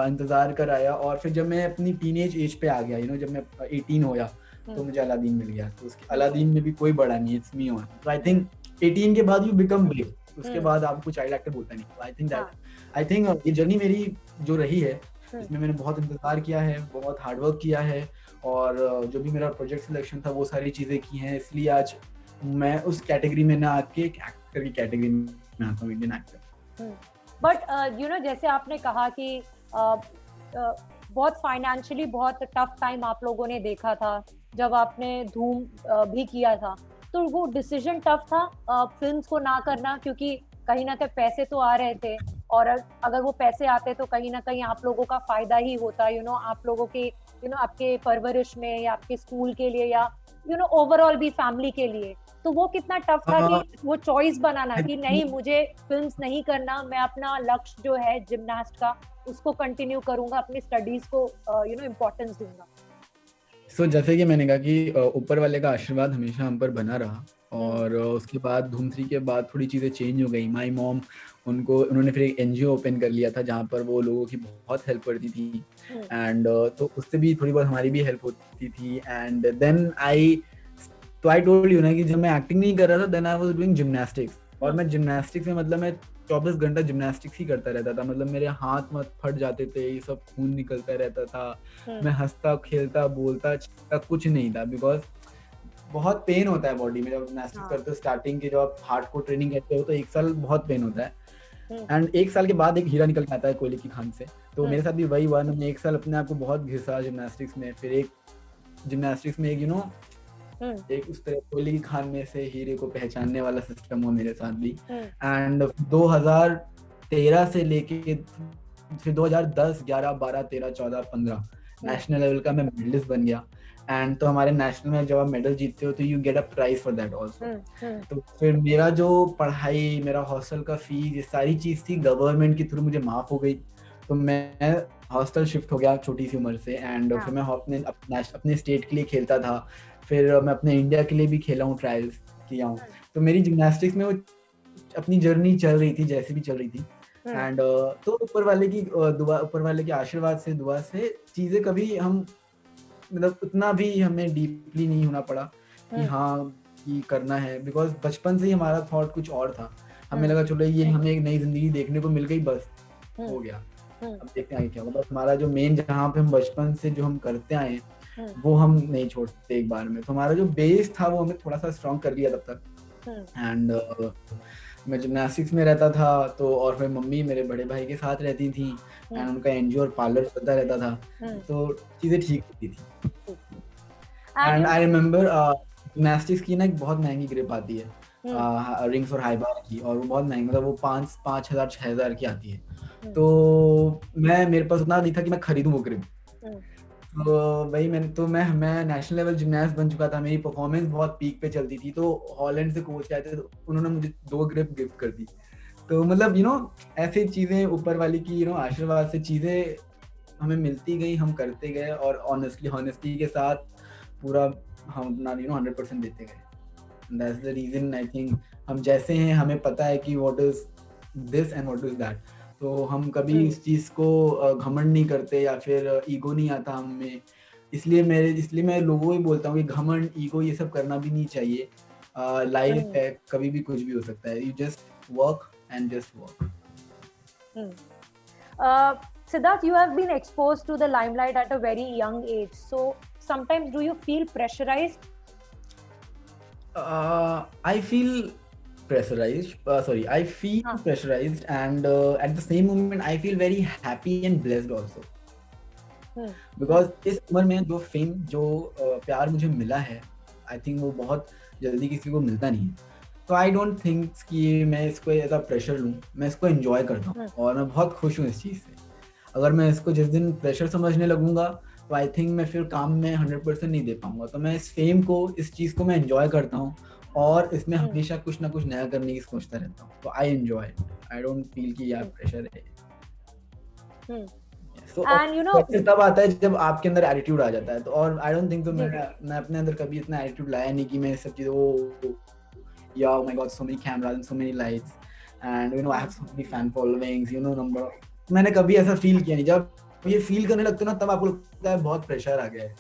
इंतजार कराया, और फिर जब मैं अपनी टीनेज एज पे आ गया, जब मैं 18 होया, तो मुझे अलादीन मिल गया। तो उसके अलादीन में भी कोई बड़ा नहीं, इट्स मी ओन। तो आई थिंक 18 के बाद यू बिकम बिग, उसके बाद आपको चाइल्ड एक्टर बोलता नहीं। तो आई थिंक ये जर्नी मेरी जो रही है, इसमें मैंने बहुत इंतजार किया है, बहुत हार्डवर्क किया है, और जो भी मेरा प्रोजेक्ट सिलेक्शन था वो सारी चीजें की हैं, इसलिए आज मैं उस कैटेगरी में ना आके एक एक्टर की कैटेगरी में आता हूँ, इंडियन एक्टर। बट जैसे आपने कहा कि बहुत फाइनेंशियली बहुत टफ टाइम आप लोगों ने देखा था जब आपने धूम भी किया था, तो वो डिसीजन टफ था फिल्म्स को ना करना, क्योंकि कहीं ना कहीं पैसे तो आ रहे थे, और अगर वो पैसे आते तो कहीं ना कहीं आप लोगों का फायदा ही होता, आप लोगों के आपके परवरिश में या आपके स्कूल के लिए या ओवरऑल भी फैमिली के लिए। तो वो कितना टफ था कि वो चॉइस बनाना कि नहीं, मुझे फिल्म्स नहीं करना, मैं अपना लक्ष्य जो है जिम्नास्ट का उसको कंटिन्यू करूंगा, अपनी स्टडीज को इम्पोर्टेंस दूंगा। जैसे कि मैंने कहा कि ऊपर वाले का आशीर्वाद हमेशा हम पर बना रहा, और उसके बाद धूम 3 के बाद थोड़ी चीज़ें चेंज हो गई। माई मॉम उन्होंने फिर एक एनजीओ ओपन कर लिया था जहाँ पर वो लोगों की बहुत हेल्प करती थी एंड तो उससे भी थोड़ी बहुत हमारी भी हेल्प होती थी and then I told you ना कि जब मैं एक्टिंग नहीं कर रहा था then I was doing gymnastics और मैं जिम्नास्टिक्स में मतलब मैं 24 घंटा जिम्नास्टिक्स ही करता रहता था। मतलब मेरे हाथ मत फट जाते थे, ये सब खून निकलता रहता था, मैं हंसता खेलता बोलता कुछ नहीं था बिकॉज बहुत पेन होता है बॉडी में जब जिम्नास्टिक्स करते हो। स्टार्टिंग के जब आप हार्ड को ट्रेनिंग करते हो तो 1 साल बहुत पेन होता है एंड 1 साल के बाद एक हीरा निकल के आता है कोयले की खान से। तो मेरे साथ भी वही हुआ। मैंने 1 साल अपने आप को बहुत घिसा जिम्नास्टिक्स में, फिर एक जिम्नास्टिक्स में एक एक उस तरह कोयले की खान में से हीरे को पहचानने वाला सिस्टम हुआ मेरे साथ भी एंड 2013 से लेके फिर 2010, 11, 12, 13, 14, 15 नेशनल लेवल का मैं मेडलिस्ट बन गया एंड तो हमारे नेशनल में जब आप मेडल जीतते हो तो you get a prize for that also. तो फिर मेरा जो पढ़ाई, मेरा हॉस्टल का फीस, ये सारी चीज थी गवर्नमेंट के थ्रू मुझे माफ हो गई। तो मैं हॉस्टल शिफ्ट हो गया छोटी सी उम्र से एंड फिर मैं अपने स्टेट के लिए खेलता था, फिर मैं अपने इंडिया के लिए भी खेला हूँ, ट्रायल्स किया हूँ। तो मेरी जिम्नास्टिक्स में वो अपनी जर्नी चल रही थी जैसी भी चल रही थी एंड तो ऊपर वाले की दुआ, ऊपर वाले के आशीर्वाद से, दुआ से चीजें कभी हम मतलब उतना भी हमें डीपली नहीं होना पड़ा कि हाँ ये करना है बिकॉज बचपन से ही हमारा थॉट कुछ और था। हमें लगा चलो ये हमें एक नई जिंदगी देखने को मिल गई, बस हो गया, अब देखते हैं आगे क्या होगा। बस हमारा जो मेन जहाँ पे हम बचपन से जो हम करते आए वो हम नहीं छोड़ते एक बार में। तो हमारा जो बेस था वो हमें थोड़ा सा स्ट्रॉन्ग कर लिया तब तक एंड मैं जिम्नास्टिक्स में रहता था तो और फिर मम्मी मेरे बड़े भाई के साथ रहती थी एंड उनका एनजीओ और पार्लर चलता रहता था तो चीजें ठीक होती थी। एंड आई रिमेम्बर जिम्नास्टिक्स की ना एक बहुत महंगी ग्रिप आती है रिंग्स और हाई बार की, और वो बहुत महंगी, मतलब वो 5,000 6,000 की आती है। तो मेरे पास उतना नहीं था कि मैं खरीदूं वो ग्रिप। तो भाई मैं नेशनल लेवल जिम्नास्ट बन चुका था, मेरी परफॉर्मेंस बहुत पीक पे चलती थी। तो हॉलैंड से कोच आए थे तो उन्होंने मुझे 2 ग्रिप गिफ्ट कर दी। तो मतलब ऐसी चीजें ऊपर वाली की आशीर्वाद से चीजें हमें मिलती गई, हम करते गए और ऑनेस्टी के साथ पूरा हम अपना 100% देते गए। That's the reason I think हम जैसे हैं हमें पता है कि what is this and what is that. तो हम कभी इस चीज को घमंड नहीं करते या फिर ईगो नहीं आता हमें। इसलिए मैं लोगों को ही बोलता हूँ कि घमंड, ईगो ये सब करना भी नहीं चाहिए। लाइफ है, कभी भी कुछ भी हो सकता है। You just work and just work. Siddharth, you have been exposed to the limelight at a very young age. So sometimes do you feel pressurized? I feel pressurized. I feel pressurized and at the same moment I feel very happy and blessed also. Because इस उम्र में जो fame, जो प्यार मुझे मिला है, I think वो बहुत जल्दी किसी को मिलता नहीं है। तो आई डोंट थिंक कि मैं इसको ऐसा प्रेशर लूँ, मैं इसको एंजॉय करता हूँ और मैं बहुत खुश हूँ इस चीज़ से। अगर मैं इसको जिस दिन प्रेशर समझने लगूंगा तो आई थिंक मैं फिर काम में 100% नहीं दे पाऊंगा। तो मैं इस फेम को, इस चीज़ को मैं एंजॉय करता हूँ और इसमें हमेशा कुछ ना कुछ नया करने की सोचता रहता हूँ। तो I enjoy, I don't feel कि यार प्रेशर है। So, तब आता है जब आपके अंदर एटीट्यूड आ जाता है। तो और आई डोंट थिंक तो मैं अपने अंदर कभी इतना एटीट्यूड लाया नहीं कि मैं सब चीज़ों या oh my god so many cameras and so many lights and I have so many fan followings number, मैंने कभी ऐसा फील किया नहीं। जब ये फील करने लगते ना तब आपको लगता है बहुत प्रेशर आ गया है।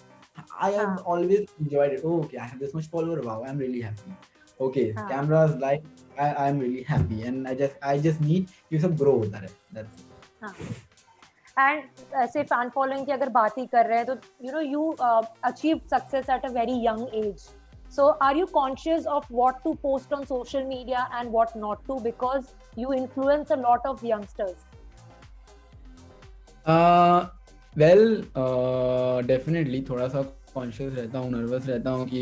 I have always enjoyed it. Oh, okay, I have this much follower. Wow, I'm really happy. Okay, cameras, light, I'm really happy and I just need you सब grow होता रहे. That's it. And ऐसे fan following की अगर बात ही कर रहे हैं तो you achieved success at a very young age. So are you conscious of what to post on social media and what not to, because you influence a lot of youngsters? Definitely थोड़ा सा conscious रहता हूँ, nervous रहता हूँ कि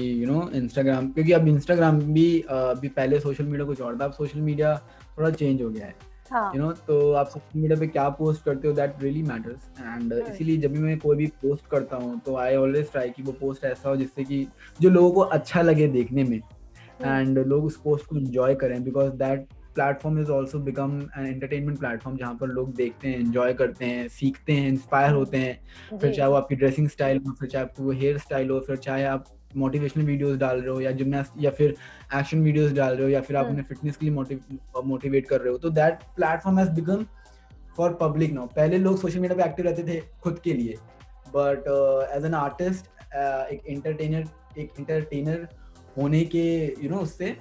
Instagram, क्योंकि अब Instagram भी पहले सोशल मीडिया कुछ और था, अब सोशल मीडिया थोड़ा चेंज हो गया है। तो आप सोशल मीडिया पे क्या पोस्ट करते हो दैट रियली मैटर्स एंड इसीलिए जब भी मैं कोई भी पोस्ट करता हूँ तो आई ऑलवेज ट्राई कि वो पोस्ट ऐसा हो जिससे कि जो लोगों को अच्छा लगे देखने में एंड लोग उस पोस्ट को एंजॉय करें, because that platform is also become an entertainment platform जहाँ पर लोग देखते हैं, एंजॉय करते हैं, सीखते हैं, इंस्पायर होते हैं। फिर चाहे वो आपकी ड्रेसिंग स्टाइल हो, फिर चाहे आपकी वो हेयर स्टाइल हो, फिर चाहे आप मोटिवेशनल वीडियोस डाल रहे हो या जिम्नास्ट या फिर एक्शन वीडियोस डाल रहे हो या फिर आप हम्म, उन्हें फिटनेस के लिए मोटिवेट कर रहे हो, तो that platform has become for public now. पहले लोग सोशल मीडिया पे एक्टिव रहते थे खुद के लिए, बट एज एन आर्टिस्ट, एक एंटरटेनर होने के उससे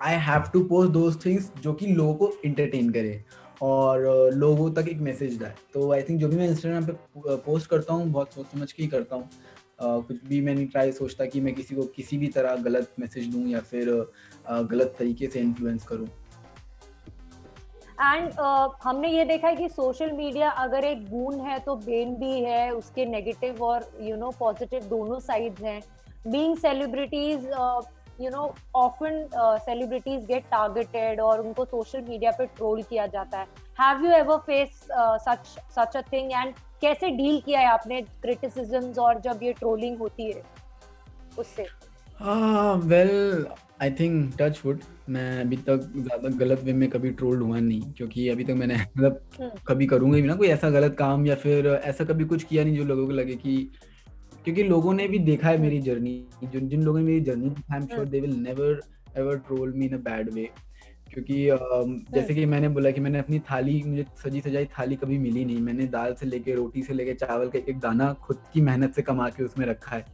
I have to post those things जो कि लोगों को इंटरटेन करे और लोगों तक एक मैसेज जाए। तो आई थिंक जो भी मैं इंस्टाग्राम पे पोस्ट करता हूँ बहुत सोच समझ के ही करता हूँ। कुछ भी मैं नहीं ट्राई सोचता कि मैं किसी को किसी भी तरह गलत मैसेज दूँ या फिर गलत तरीके से इन्फ्लुएंस करूँ। एंड हमने ये देखा है कि सोशल मीडिया अगर एक बून है तो बेन भी है, उसके नेगेटिव और पॉजिटिव दोनों साइड्स हैं। Being celebrities, often celebrities get targeted और उनको सोशल मीडिया पे ट्रोल किया जाता है। Have you ever face such a thing, and कैसे डील किया है आपने क्रिटिसिज्म्स और जब ये ट्रोलिंग होती है उससे? Well I think touch wood, मैं अभी तक ज़्यादा गलत वे में कभी ट्रोल्ड हुआ नहीं, क्योंकि अभी तक मैंने मतलब कभी करूँगा भी ना कोई ऐसा गलत काम या फिर ऐसा कभी कुछ किया नहीं जो लोगों को लगे कि, क्योंकि लोगों ने भी देखा है मेरी जर्नी, जिन लोगों ने मेरी जर्नी देखा, I am sure they will never ever troll me in a bad way. क्योंकि जैसे कि मैंने बोला कि मैंने अपनी थाली, मुझे सजी सजाई थाली कभी मिली नहीं, मैंने दाल से लेके रोटी से लेके चावल का एक दाना खुद की मेहनत से कमा के उसमें रखा है।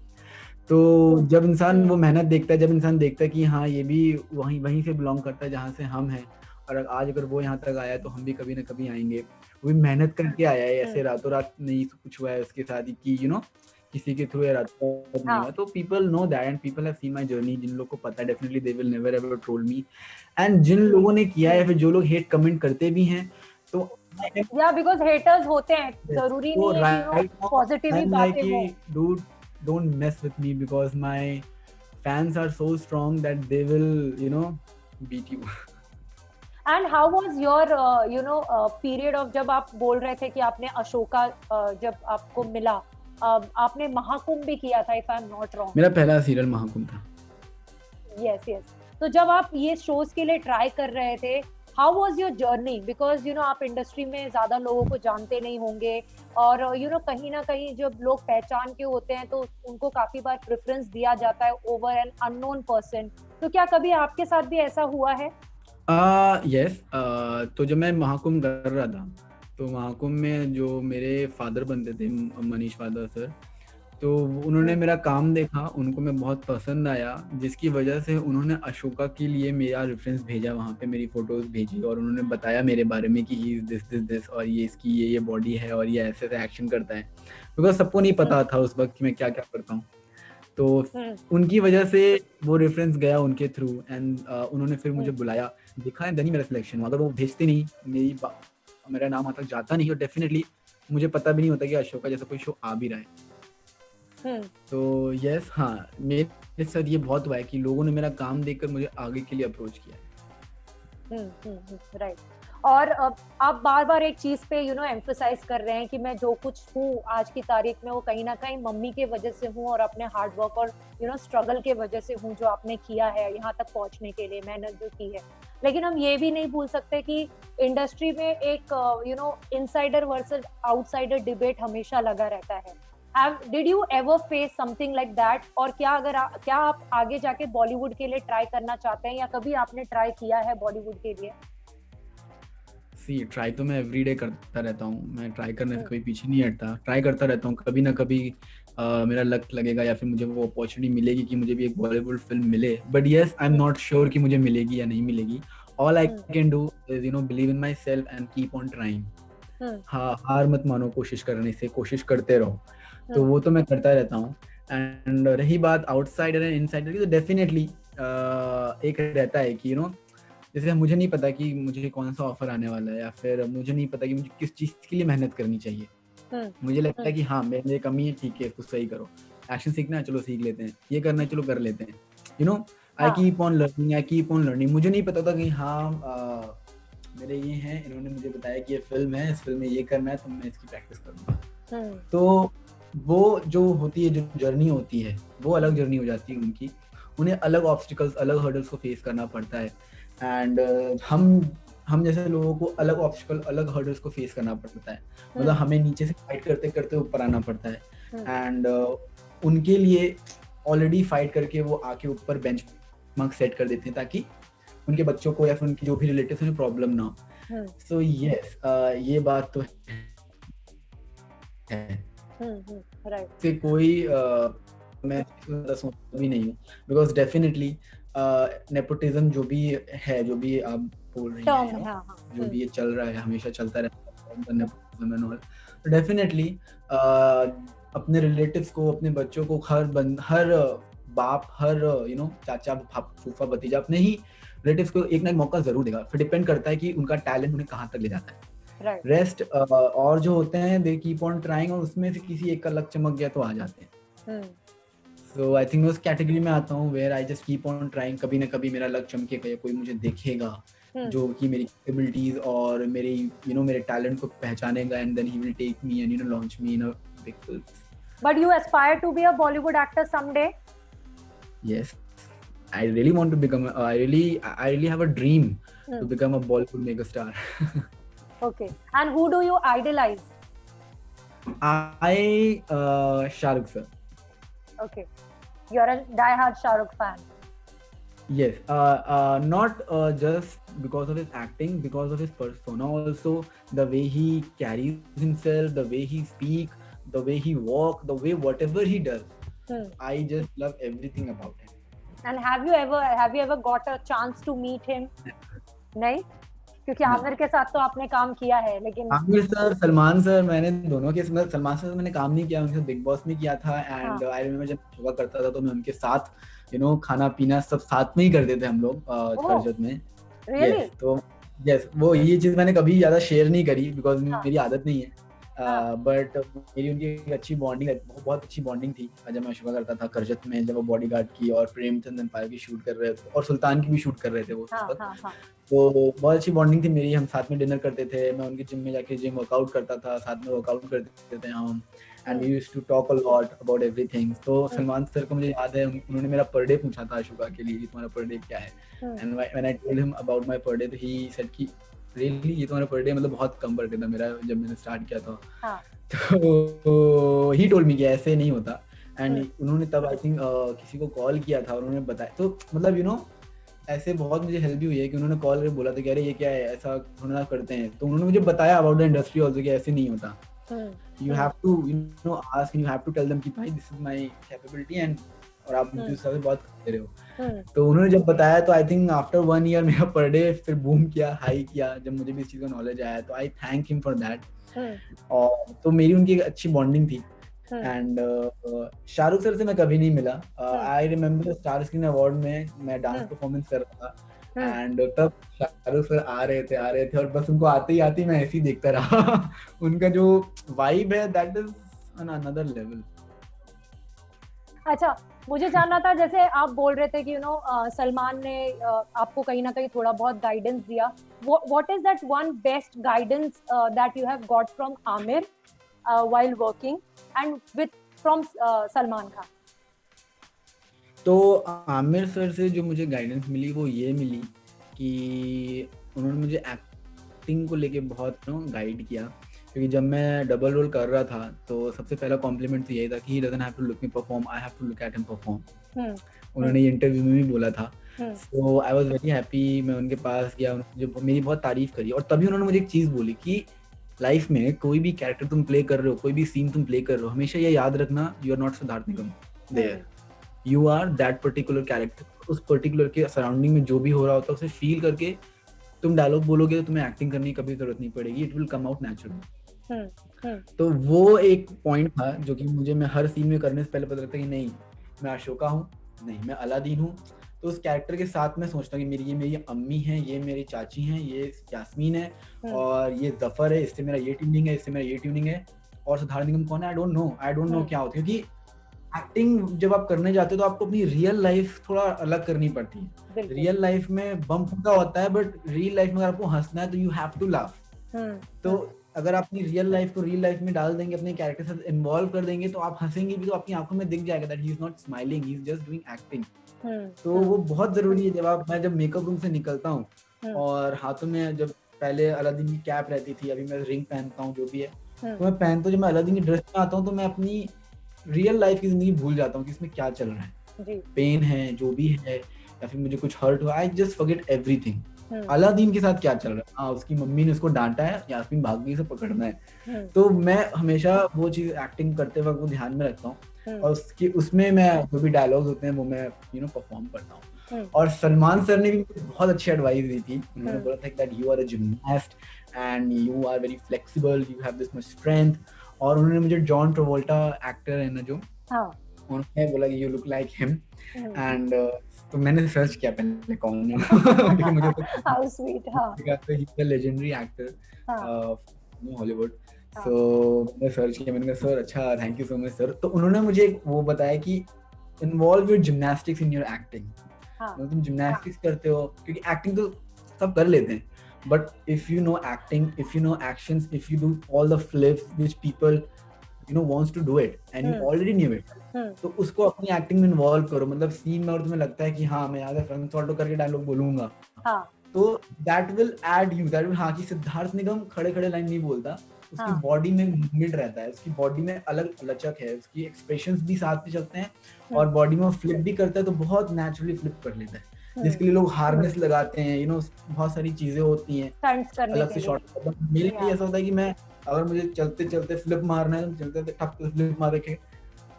तो जब इंसान वो मेहनत देखता है, जब इंसान देखता है कि हाँ ये भी वहीं वहीं से बिलोंग करता है जहाँ से हम हैं, और आज अगर वो यहाँ तक आया है तो हम भी कभी ना कभी आएंगे। वो भी मेहनत करके आया है, ऐसे रातों रात नहीं कुछ हुआ है उसके साथ ही कि किसी के थ्रू या रातों रात नहीं हुआ। तो people know that and people have seen my journey. जिन लोगों को पता है definitely they will never ever troll me, and जिन लोगों ने किया है, फिर जो लोग हेट कमेंट करते भी हैं तो या बिकॉज़ हेटर्स होते हैं, जरूरी so नहीं है right कि now पॉजिटिव ही I'm बातें like, हो। dude, don't mess with me because my fans are so strong that they will beat you. And how was your period of, जब आप बोल रहे थे कि आपने अशोका जब आपको मिला, आपने महाकुंभ भी किया था if I am not wrong. मेरा पहला सीरियल महाकुंभ था। Yes yes. तो जब आप ये शोज के लिए ट्राई कर रहे थे, how was your journey? Because आप इंडस्ट्री में ज्यादा लोगों को जानते नहीं होंगे और कहीं ना कहीं जब लोग पहचान के होते हैं तो उनको काफी बार प्रेफरेंस दिया जाता है ओवर एन अननोन पर्सन। तो क्या कभी आपके साथ भी ऐसा हुआ है? यस, तो जब मैं महाकुंभ कर रहा था तो महाकुंभ में जो मेरे फादर बनते थे, मनीष फादर सर, तो उन्होंने मेरा काम देखा, उनको मैं बहुत पसंद आया, जिसकी वजह से उन्होंने अशोका के लिए मेरा रेफरेंस भेजा, वहाँ पे मेरी फोटोज भेजी और उन्होंने बताया मेरे बारे में कि he is this this this और ये इसकी ये बॉडी है और ये ऐसे ऐसे एक्शन करता है, बिकॉज सबको नहीं पता था उस वक्त कि मैं क्या क्या करता हूँ। तो उनकी वजह से वो रेफरेंस गया उनके थ्रू एंड उन्होंने फिर मुझे बुलाया, देखा है नहीं मेरा सिलेक्शन हुआ। अगर वो भेजते नहीं, मेरा नाम वहाँ तक जाता नहीं और डेफिनेटली मुझे पता भी नहीं होता कि अशोका जैसा कोई शो आ भी रहा है। तो यस, हाँ, मेरे साथ ये बहुत हुआ है कि लोगों ने मेरा काम देखकर मुझे आगे के लिए अप्रोच किया है। राइट। और आप बार बार एक चीज पे एम्फसाइज कर रहे हैं कि मैं जो कुछ हूँ आज की तारीख में वो कहीं ना कहीं मम्मी के वजह से हूँ और अपने हार्ड वर्क और स्ट्रगल के वजह से हूँ, जो आपने किया है यहाँ तक पहुँचने के लिए, मेहनत जो की है। लेकिन हम ये भी नहीं भूल सकते कि इंडस्ट्री में एक इनसाइडर वर्सेस आउटसाइडर डिबेट हमेशा लगा रहता है। Did you ever face something like that? और क्या आप आगे जाके बॉलीवुड के लिए ट्राई करना चाहते हैं या कभी आपने ट्राई किया है बॉलीवुड के लिए? ट्राई तो मैं एवरीडे करता रहता हूँ, मैं ट्राई करने से कभी पीछे नहीं हटता, ट्राई करता रहता हूँ। कभी ना कभी मेरा लक लगेगा या फिर मुझे वो अपॉर्चुनिटी मिलेगी कि मुझे भी एक बॉलीवुड फिल्म मिले, but yes, I am not sure कि मुझे मिलेगी या नहीं मिलेगी। All I can do is believe in my self and keep on trying. हाँ, हार मत मानो, कोशिश करने से, कोशिश करते रहो। तो वो तो मैं करता रहता हूँ। एंड रही बात आउटसाइडर एंड इनसाइडर की, तो डेफिनेटली एक रहता है कि जैसे मुझे नहीं पता कि मुझे कौन सा ऑफर आने वाला है या फिर मुझे नहीं पता कि मुझे किस चीज़ के लिए मेहनत करनी चाहिए। मुझे लगता है कि हाँ मेरे कमी है, ठीक है, इसको सही करो। एक्शन सीखना है, चलो सीख लेते हैं। ये करना है, चलो कर लेते हैं। I keep on learning. मुझे नहीं पता था कि हाँ मेरे ये हैं, इन्होंने मुझे बताया कि ये फिल्म है, इस फिल्म में ये करना है, तो मैं इसकी प्रैक्टिस करूँगा। तो वो जो होती है, जो जर्नी होती है, वो अलग जर्नी हो जाती है उनकी। उन्हें अलग ऑब्स्टिकल्स, अलग हर्डल्स को फेस करना पड़ता है। एंड हम जैसे लोगों को अलग ऑब्स्टिकल, अलग हर्डल्स को फेस करना पड़ता है। मतलब हमें नीचे से फाइट करते करते ऊपर आना पड़ता है। एंड उनके लिए ऑलरेडी फाइट करके वो आके ऊपर बेंच मार्क सेट कर देते हैं ताकि उनके बच्चों को या फिर उनकी जो भी रिलेटिव्स हैं प्रॉब्लम ना हो। सो यस, ये बात तो है। राइट। से कोई मैं ज़्यादा सोचता भी नहीं हूँ, बिकॉज डेफिनेटली नेपोटिज्म जो भी है, जो भी आप बोल रही टर्म हैं, है, हाँ। जो भी ये चल रहा है, हमेशा चलता रहता है नेपोटिज्म एंड ऑल, डेफिनेटली अपने रिलेटिव्स को, अपने बच्चों को हर बाप, हर चाचा फूफा भतीजा अपने ही रिलेटिव्स को एक ना एक मौका जरूर देगा। फिर डिपेंड करता है कि उनका टैलेंट उन्हें कहाँ तक ले जाता है। राइट। रेस्ट और जो होते हैं दे कीप ऑन ट्राइंग, और उसमें से किसी एक का लक चमक गया तो आ जाते हैं। सो आई थिंक मैं उस कैटेगरी में आता हूँ where I just keep on trying. कभी ना कभी मेरा लक चमकेगा या कोई मुझे देखेगा जो कि मेरी कैपेबिलिटीज और मेरी मेरे टैलेंट को पहचानेगा, and then he will take me and launch me in a big film. But you aspire to be a Bollywood actor someday? Yes, I really want to become I really have a dream to become a Bollywood megastar. Okay. And who do you idolize? Shah Rukh sir. Okay. You're a die-hard Shah Rukh fan. Yes, not just because of his acting, because of his persona also, the way he carries himself, the way he speaks, the way he walks, the way whatever he does. I just love everything about him. And have you ever got a chance to meet him? नहीं, क्योंकि आमिर के साथ तो आपने काम किया है, लेकिन आमिर सर, सलमान सर, मैंने दोनों के साथ, सलमान सर मैंने काम नहीं किया, उनके साथ बिग बॉस में किया था, एंड आई रिमेम्बर जब शोगा करता था तो मैं उनके साथ खाना पीना सब साथ में ही करते थे हम लोग करजत में। Really? Yes, तो यस, वो ये चीज मैंने कभी ज्यादा शेयर नहीं करी बिकॉज मेरी आदत नहीं है, बट मेरी उनकी एक अच्छी बॉन्डिंग, बहुत अच्छी बॉन्डिंग थी जब मैं शोगा करता था करजत में, जब वो बॉडीगार्ड की और प्रेमचंद एम्पायर की शूट कर रहे थे और सुल्तान की भी शूट कर रहे थे वो उस वक्त। तो बहुत अच्छी बॉन्डिंग थी मेरी, हम साथ में डिनर करते थे, मैं उनके जिम में जाके जिम वर्कआउट करता था, साथ में वर्कआउट करते थे हम, and we used to talk a lot about everything. तो सलमान सर को मुझे याद है उन्होंने मेरा पर डे पूछा था अशोका के लिए, तुम्हारा पर डे क्या है, and when I told him about my per day, तो ही सेड कि रियली ये तुम्हारा पर डे, मतलब बहुत कम पर डे था मेरा जब मैंने स्टार्ट किया था। तो ही टोल्ड मी कि ऐसे नहीं होता, एंड उन्होंने तब आई थिंक किसी को कॉल किया था और उन्होंने बताया, तो मतलब ऐसे बहुत मुझे हेल्प भी हुई है कि उन्होंने कॉल करके बोला था कि अरे ये क्या है, ऐसा थोड़ा करते हैं, तो उन्होंने मुझे बताया अबाउट द इंडस्ट्री ऑल्सो कि ऐसे नहीं होता, you have to ask, you have to tell them कि भाई this is my capability, and और आप मुझे उससे बहुत दे रहे हो। तो उन्होंने जब बताया तो आई थिंक आफ्टर 1 ईयर मेरा पर डे फिर बूम किया, हाई किया, जब मुझे भी इस चीज का नॉलेज आया, तो I thank him for that. और तो मेरी उनकी एक अच्छी बॉन्डिंग थी। एंड शाहरुख सर से मैं कभी नहीं मिला। I remember star screen award में मैं डांस परफॉर्मेंस कर रहा था, एंड तब शाहरुख सर आ रहे थे और बस उनको आते ही मैं ऐसे ही देखता रहा। उनका जो वाइब है that is on another level. अच्छा, मुझे जानना था, जैसे आप बोल रहे थे कि सलमान ने आपको कहीं ना कहीं थोड़ा बहुत गाइडेंस दिया, what is that one best guidance that you have got from Aamir while working and from Salman Khan? तो आमिर सर से जो मुझे गाइडेंस मिली वो ये मिली कि उन्होंने मुझे एक्टिंग को लेके बहुत गाइड किया, क्योंकि जब मैं डबल रोल कर रहा था तो सबसे पहला कॉम्प्लीमेंट तो यही था कि he doesn't have to look me perform, I have to look at him perform. उन्होंने ये इंटरव्यू में भी बोला था। So I was very happy, मैं उनके पास गया, उन्होंने मेरी बहुत तारीफ करी, और तभी उन्होंने मुझे एक चीज़ बोली कि लाइफ में कोई भी कैरेक्टर तुम प्ले कर रहे हो, कोई भी सीन तुम प्ले कर रहे हो, हमेशा ये याद रखना, you are not Siddharth Nigam there, you are that particular character. उस पर्टिकुलर के सराउंडिंग में जो भी हो रहा होता है उसे फील करके तुम डायलॉग बोलोगे तो तुम्हें एक्टिंग करने की कभी जरूरत नहीं पड़ेगी, it will come out naturally. तो वो एक पॉइंट था जो कि मुझे मैं हर सीन में करने से पहले पता लगता कि नहीं मैं अशोका हूँ, नहीं मैं अलादीन हूँ। तो उस कैरेक्टर के साथ मैं सोचता हूँ कि मेरी अम्मी है, ये मेरी चाची हैं, ये यास्मीन है, और ये जफर है, इससे मेरा ये ट्यूनिंग है, इससे मेरा ये ट्यूनिंग है, और सिद्धार्थ निगम कौन है, आई डोंट नो क्या होता है। क्योंकि एक्टिंग जब आप करने जाते हो तो आपको अपनी रियल लाइफ थोड़ा अलग करनी पड़ती है। रियल लाइफ में बम फूटा होता है, बट रियल लाइफ में अगर आपको हंसना है तो यू हैव टू लाफ। तो अगर आप अपनी रियल लाइफ को रियल लाइफ में डाल देंगे, अपने कैरेक्टर से इन्वॉल्व कर देंगे, तो आप हंसेंगे भी तो आपकी आंखों में दिख जाएगा that he is not smiling, he is just doing acting. तो वो बहुत जरूरी है। मैं जब मेकअप रूम से निकलता हूँ और हाथों में जब पहले अलादीन की कैप रहती थी, अभी मैं रिंग पहनता हूँ, जो भी है, तो मैं पहनता हूँ, जब मैं अलादीन की ड्रेस में आता हूँ तो मैं अपनी रियल लाइफ की जिंदगी भूल जाता हूँ कि इसमें क्या चल रहा है। जी। पेन है, जो भी है, या फिर मुझे कुछ हर्ट हुआ, I just forget everything. Hmm, Aladdin के साथ क्या चल रहा है? हाँ, उसकी मम्मी ने उसको डाँटा है, यास्मीन भाग गई, उसे पकड़ना है। हुँ, तो मैं हमेशा वो चीज़ एक्टिंग करते वक़्त वो ध्यान में रखता हूँ, हुँ, और उसमें मैं जो भी डायलॉग्स होते हैं वो मैं परफ़ॉर्म करता हूँ। हुँ, और सलमान सर ने भी मुझे बहुत अच्छी एडवाइस दी थी। उन्होंने हुँ, बोला था that you are a gymnast and you are very flexible, you have this much strength. और उन्होंने मुझे जॉन ट्रावोल्टा एक्टर है ना जो, हाँ, उन्होंने बोला कि you look like him. Hmm. And तो मैंने सर्च किया पहले कौन है क्योंकि मुझे तो हाउ स्वीट, हाँ, ही इज अ लेजेंडरी एक्टर हाँ, हॉलीवुड। हाँ, सो मैंने सर्च किया, मैंने कहा सर अच्छा thank you so much sir. तो उन्होंने मुझे वो बताया कि involve your gymnastics in your acting. हाँ, मतलब तुम जिम्नास्टिक्स करते हो, क्योंकि एक्टिंग तो सब कर लेते हैं, but if you know acting, if you know actions, if you do all the flips which people wants to do it and you hmm, already knew it, हुँ, तो उसको अपनी एक्टिंग में इन्वॉल्व करो। मतलब सीन में और तुम्हें लगता है कि हाँ मैं यहाँ से फ्रंट सॉल्टो करके डायलॉग बोलूंगा, हाँ, तो that will aid you, that will, हाँ कि सिद्धार्थ निगम खड़े खड़े लाइन नहीं बोलता, उसकी हाँ, बॉडी में मूवमेंट रहता है, उसकी बॉडी में अलग लचक है, उसकी एक्सप्रेशंस भी साथ में चलते हैं, हुँ, और बॉडी में वो फ्लिप भी करता है तो बहुत नेचुरली फ्लिप कर लेता है, हुँ, जिसके लिए लोग हार्नेस लगाते हैं, बहुत सारी चीजें होती हैं स्टंट्स करने अलग के से लिए। शॉट। मेरे लिए या ऐसा होता है कि मैं, अगर मुझे चलते चलते फ्लिप मारना है तो चलते चलते ठप से फ्लिप मार के, हुँ,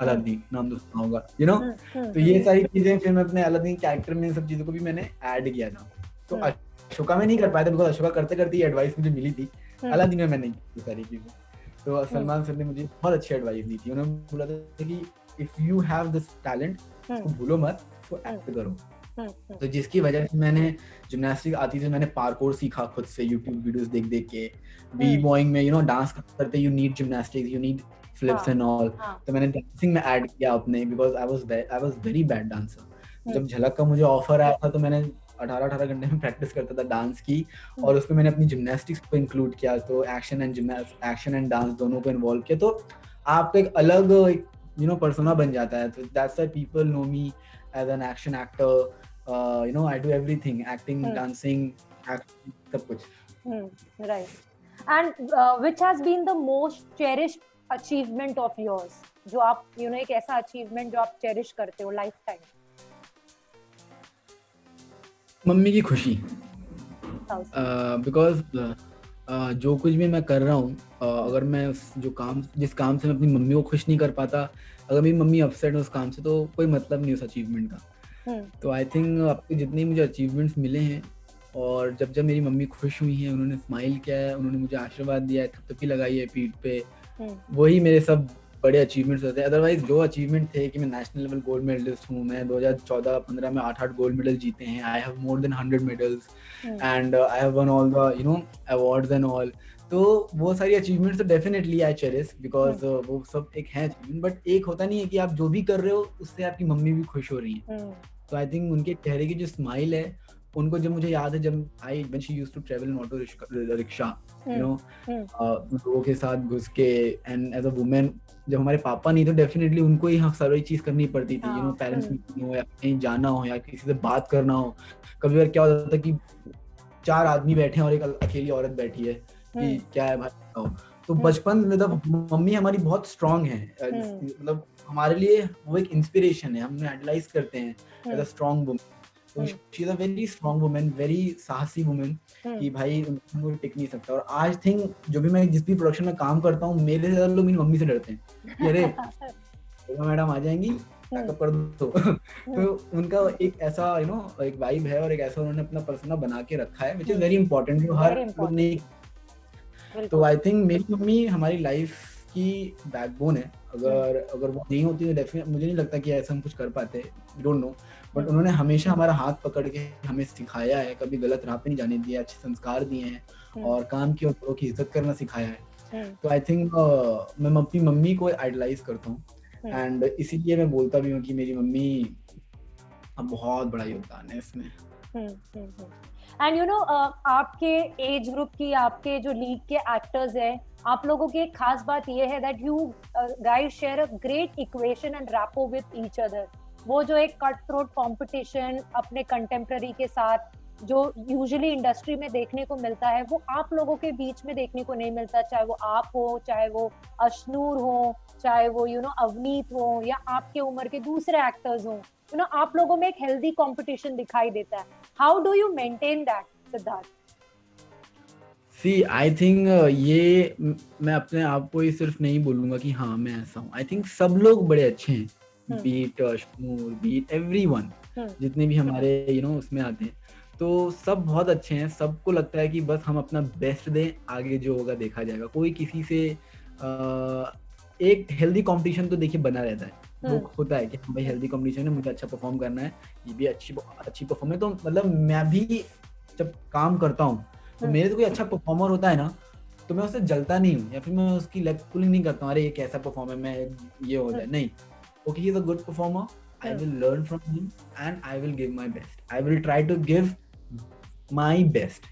अलादीन नाम तो सुना होगा, हुँ, हुँ, तो हुँ, ये सारी चीजें फिर मैं अपने अलादीन कैरेक्टर में इन सब चीजों को भी मैंने ऐड किया था। तो हुँ, अशोका में नहीं कर पाया था, बिकॉज़ अशोका करते करते ये एडवाइस मुझे मिली थी। हुँ, अलादीन में मैंने की ये सारी चीजें। तो हुँ, सलमान सर ने मुझे बहुत अच्छी एडवाइस दी थी। उन्होंने बोला था कि if you have this talent, hmm, इसको भूलो मत, इसको हुँ, एक्ट करो। हुँ, हुँ, तो जिसकी वजह से मैंने जिम्नास्टिक आती थी, मैंने पार्कोर सीखा खुद से यूट्यूब वीडियोस देख-देख के। बी हुँ, बॉइंग में डांस करते you need gymnastics, you need flips हाँ, एंड ऑल। हाँ, तो मैंने डांसिंग में ऐड किया अपने, because I was very bad dancer. Hmm, जब झलक का मुझे ऑफर आया था तो मैंने 18-18 घंटे में प्रैक्टिस करता था डांस की, हुँ, और उसमें मैंने अपनी जिम्नास्टिक्स को इंक्लूड किया, तो एक्शन एंड डांस दोनों को इन्वॉल्व किया, तो आपका एक अलग एक पर्सोना बन जाता है। तो that's why people know me as an action actor. I do everything, acting, hmm, dancing, acting, सब कुछ। Hmm, right. And which has been the most cherished achievement of yours? जो आप एक ऐसा अचीवमेंट जो आप चेरिश करते हो लाइफ टाइम? मम्मी की खुशी, हाउ स्वीट। बिकॉज़ जो कुछ भी मैं कर रहा हूँ, हुँ, अगर मैं जिस काम से मैं अपनी मम्मी को खुश नहीं कर पाता, अगर मेरी मम्मी अपसेट है उस काम से, तो कोई मतलब नहीं उस अचीवमेंट का। हुँ, तो आई थिंक अब तक जितने मुझे अचीवमेंट्स मिले हैं, और जब मेरी मम्मी खुश हुई हैं, उन्होंने स्माइल किया है, उन्होंने मुझे आशीर्वाद दिया है, थपथपी लगाई है पीठ पे, हुँ, वही मेरे सब बड़े अचीवमेंट्स होते हैं। अदरवाइज़ जो अचीवमेंट थे कि मैं नेशनल लेवल गोल्ड मेडलिस्ट हूँ, मैं 2014-15 में 8-8 गोल्ड मेडल जीते हैं। I have more than 100 medals hmm, and I have one all the awards and all. तो वो सारी अचीवमेंट्स तो definitely I cherish, hmm, because वो सब एक है अचीवमेंट, बट एक होता नहीं है कि आप जो भी कर रहे हो उससे आपकी मम्मी भी खुश हो रही हैं। हुँ, तो आई थिंक उनके चेहरे की जो स्माइल है, उनको जब मुझे याद है, जब I when she used to travel in auto rickshaw, hmm, hmm, लोगों के साथ घुस के, एंड एज़ अ वुमन, जब हमारे पापा नहीं तो डेफिनिटली उनको ही सारी चीज़ करनी पड़ती थी, हाँ, पेरेंट्स हुँ, मीटिंग हो या कहीं जाना हो या किसी से बात करना हो। कभी बार क्या होता था कि 4 आदमी बैठे हैं और एक अकेली औरत बैठी है कि हुँ, क्या है भाई बताओ। तो हुँ, बचपन में मतलब मम्मी हमारी बहुत स्ट्रॉन्ग है, हुँ, मतलब हमारे लिए वो एक इंस्पिरेशन है, हम उन्हें आइडलाइज़ करते हैं as a hmm, strong woman. तो hmm, she is a very strong woman, very साहसी वुमन, हुँ। कि भाई उनको टिक नहीं सकता। और आज थिंक जो भी मैं जिस भी प्रोडक्शन में काम करता हूँ, मेरे से ज़्यादा लोग मेरी मम्मी से डरते हैं कि अरे रेखा मैडम आ जाएँगी, हुँ, पैकअप कर दो। हुँ, तो उनका एक ऐसा एक वाइब है, और एक ऐसा उन्होंने अपना पर्सोना बना के रखा है, which is hmm, very important, जो हर वेरी लोग इम्पोर्टेंट, नहीं। तो बिल्कुल। आई थिंक मेरी मम्मी हमारी लाइफ की बैकबोन है। हुँ, अगर अगर वो नहीं होती तो डेफिनेट मुझे नहीं लगता कि ऐसा हम कुछ कर पाते, वी डोंट नो। बट हुँ, उन्होंने हमेशा हमारा हाथ पकड़ के हमें सिखाया है, कभी गलत राह पे नहीं जाने दिया, अच्छे संस्कार दिए हैं, हुँ, और काम की और बड़ों की इज़्ज़त करना सिखाया है। हुँ, तो आई थिंक मैं अपनी मम्मी को आइडलाइज़ करता हूँ, हुँ, एंड इसीलिए मैं बोलता भी हूँ कि मेरी मम्मी का बहुत बड़ा योगदान है इसमें। हुँ, हुँ, हुँ। एंड आपके एज ग्रुप की, आपके जो लीग के एक्टर्स हैं, आप लोगों की एक खास बात ये है that you guys share a great equation and rapport with each other. वो जो एक कट थ्रोट कॉम्पिटिशन अपने कंटेम्पररी के साथ जो यूजुअली इंडस्ट्री में देखने को मिलता है, वो आप लोगों के बीच में देखने को नहीं मिलता, चाहे वो आप हो, चाहे वो अशनूर हो, चाहे वो अवनीत हो या आपके उम्र के दूसरे एक्टर्स हो, आप लोगों में एक हेल्दी कंपटीशन दिखाई देता है. How do you maintain that, Siddharth? See I think मैं अपने आप को ही सिर्फ नहीं बोलूंगा कि हाँ मैं ऐसा हूँ. आई थिंक सब लोग बड़े अच्छे हैं, बीट शूर, बीट एवरीवन, जितने भी हमारे उसमें आते हैं, तो सब बहुत अच्छे हैं. सबको लगता है कि बस हम अपना बेस्ट दें, आगे जो होगा देखा जाएगा. कोई किसी से एक हेल्दी कंपटीशन तो देखिए बना रहता है. वो होता है कि भाई हेल्दी कंपटीशन है, मुझे अच्छा परफॉर्म करना है, ये भी अच्छी परफॉर्म है. तो मतलब मैं भी जब काम करता हूँ तो मेरे तो कोई अच्छा परफॉर्मर होता है ना, तो मैं उससे जलता नहीं हूँ या फिर मैं उसकी लेग पुलिंग नहीं करता हूँ, अरे ये कैसा परफॉर्मर, मैं ये हो जाए. नहीं, okay, he is a good performer, I will learn from him and I will give my best. I will try to give my best,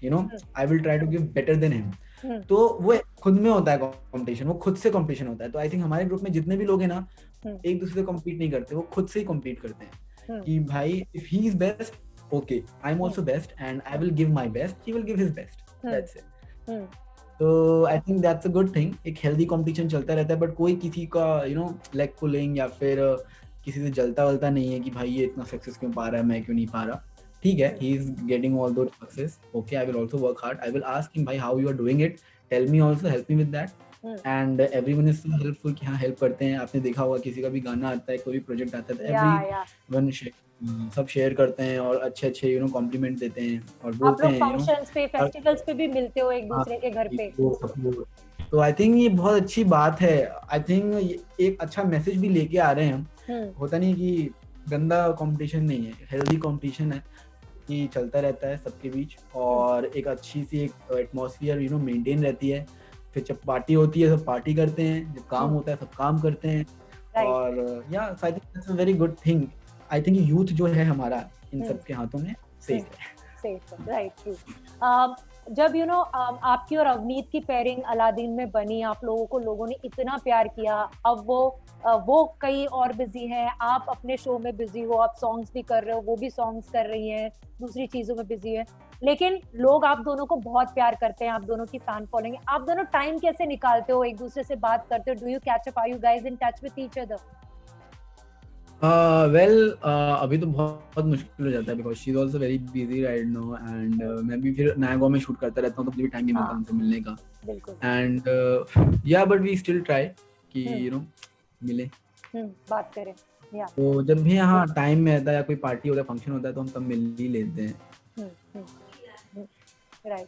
I will try to give better than him. तो वो खुद में होता है competition, वो खुद से competition होता है. तो आई थिंक हमारे ग्रुप में जितने भी लोग हैं ना, एक दूसरे से compete नहीं करते, वो खुद से ही compete करते हैं कि भाई if he is best, okay, I'm also best and I will give my best, he will give his best. That's it. तो I think that's a good thing. एक हेल्दी कंपटीशन चलता रहता है, बट कोई किसी का लेग पुलिंग या फिर किसी से जलता वलता नहीं है कि भाई ये इतना सक्सेस क्यों पा रहा है, मैं क्यों नहीं पा रहा. ठीक है, he is getting all those success, okay, I will also work hard. I will ask him भाई how you are doing it, tell me also, help me with that. And everyone is so helpful कि हाँ help करते हैं. आपने देखा होगा किसी का भी गाना आता है, कोई भी प्रोजेक्ट आता है, एवरीवन सब शेयर करते हैं और अच्छे कॉम्प्लीमेंट देते हैं और बोलते हैं. आप लोग फंक्शंस पे, फेस्टिवल्स पे भी मिलते हो एक दूसरे के घर पे. तो आई थिंक ये बहुत अच्छी बात है. आई थिंक एक अच्छा मैसेज भी लेके आ रहे हैं हम. होता नहीं कि गंदा कंपटीशन नहीं है, हेल्दी कंपटीशन है कि चलता रहता है सबके बीच, और एक अच्छी सी एक एटमॉस्फेयर मेंटेन रहती है. फिर जब पार्टी होती है सब पार्टी करते हैं, जब काम होता है सब काम करते हैं. और I think that's a very good thing. I think youth जो है हमारा इन सबके हाथों में सेफ है. Right, true. जब आपकी और अवनीत की पेयरिंग अलादीन में बनी, आप लोगों को लोगों ने इतना प्यार किया. अब वो कहीं और बिजी हैं, आप अपने शो में बिजी हो, आप सॉन्ग्स भी कर रहे हो, वो भी सॉन्ग्स कर रही हैं, दूसरी चीजों में बिजी है, लेकिन लोग आप दोनों को बहुत प्यार करते हैं, आप दोनों की फैन फॉलोइंग है. आप दोनों टाइम कैसे निकालते हो, एक दूसरे से बात करते हो? Do you catch up, are you guys in touch with each other? अभी तो बहुत मुश्किल हो जाता है because she is also very busy right now. And मैं भी फिर नया गांव में शूट करता रहता हूँ, तो मुझे भी टाइम नहीं मिलता उनसे मिलने का. एंड या बट वी स्टिल ट्राई कि मिले, बात करें. तो जब भी यहाँ टाइम में रहता है या कोई पार्टी होता है, फंक्शन होता है, तो हम सब मिल ही लेते हैं. राइट.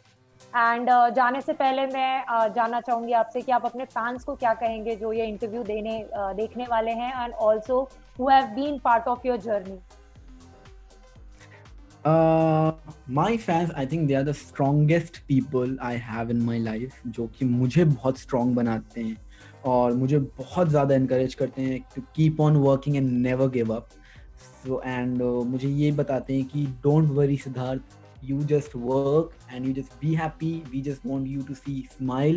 एंड जाने से पहले मैं जानना चाहूंगी आपसे कि आप अपने फैंस को क्या कहेंगे जो ये इंटरव्यू देखने वाले हैं, and also who have been part of your journey. My fans, I think they are the strongest people I have in my life, जो कि मुझे बहुत स्ट्रॉन्ग बनाते हैं और मुझे बहुत ज़्यादा इनकरेज करते हैं to keep on working and never give up. So and मुझे ये बताते हैं कि don't worry Siddharth, you just work and you just be happy, we just want you to see smile,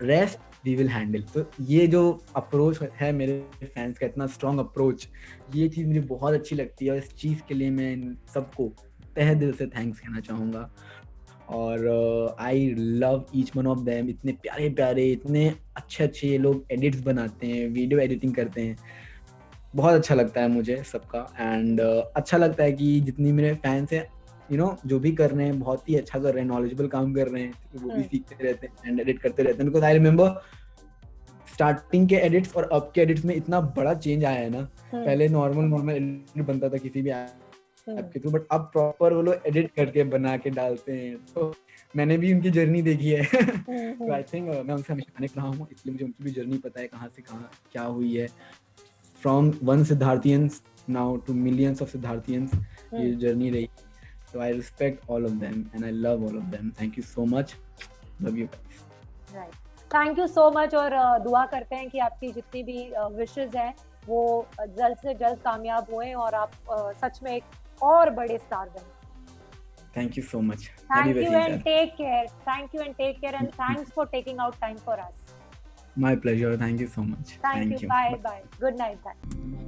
rest we will handle. तो ये जो approach है मेरे फैंस का, इतना स्ट्रॉन्ग अप्रोच, ये चीज़ मुझे बहुत अच्छी लगती है और इस चीज़ के लिए मैं सबको तहे दिल से थैंक्स कहना चाहूँगा. और I love each one of them. इतने प्यारे प्यारे, इतने अच्छे ये लोग एडिट्स बनाते हैं, वीडियो एडिटिंग करते हैं, बहुत अच्छा लगता है मुझे सबका. एंड अच्छा लगता है कि जितनी मेरे फैंस हैं जो भी कर रहे हैं बहुत ही अच्छा कर रहे हैं, नॉलेजेबल काम कर रहे हैं, वो भी सीखते रहते हैं एंड एडिट करते रहते हैं. बिकॉज आई रिमेम्बर स्टार्टिंग के एडिट्स और अब के एडिट्स में इतना बड़ा चेंज आया है ना. पहले नॉर्मल एडिट बनता था किसी भी ऐप के थ्रू, बट अब प्रॉपर वो लोग एडिट करके बना के डालते हैं. तो मैंने भी उनकी जर्नी देखी है. तो आई थिंक मैं उनसे हमेशा कनेक्ट रहा हूँ, इसलिए मुझे उनकी भी जर्नी पता है, कहाँ से कहाँ क्या हुई है. From one Siddharthians now to millions of Siddharthians, ये जर्नी रही. So I respect all of them and I love all of them. Thank you so much. Love you guys. Right. Thank you so much. और दुआ करते हैं कि आपकी जितनी भी विशेस हैं वो जल्द से जल्द कामयाब हुए और आप सच में एक और बड़े स्टार बने. Thank you so much. Thank you and take care. Thank you and take care and thanks for taking out time for us. My pleasure. Thank you so much. Thank you. Bye. Good night. Bye.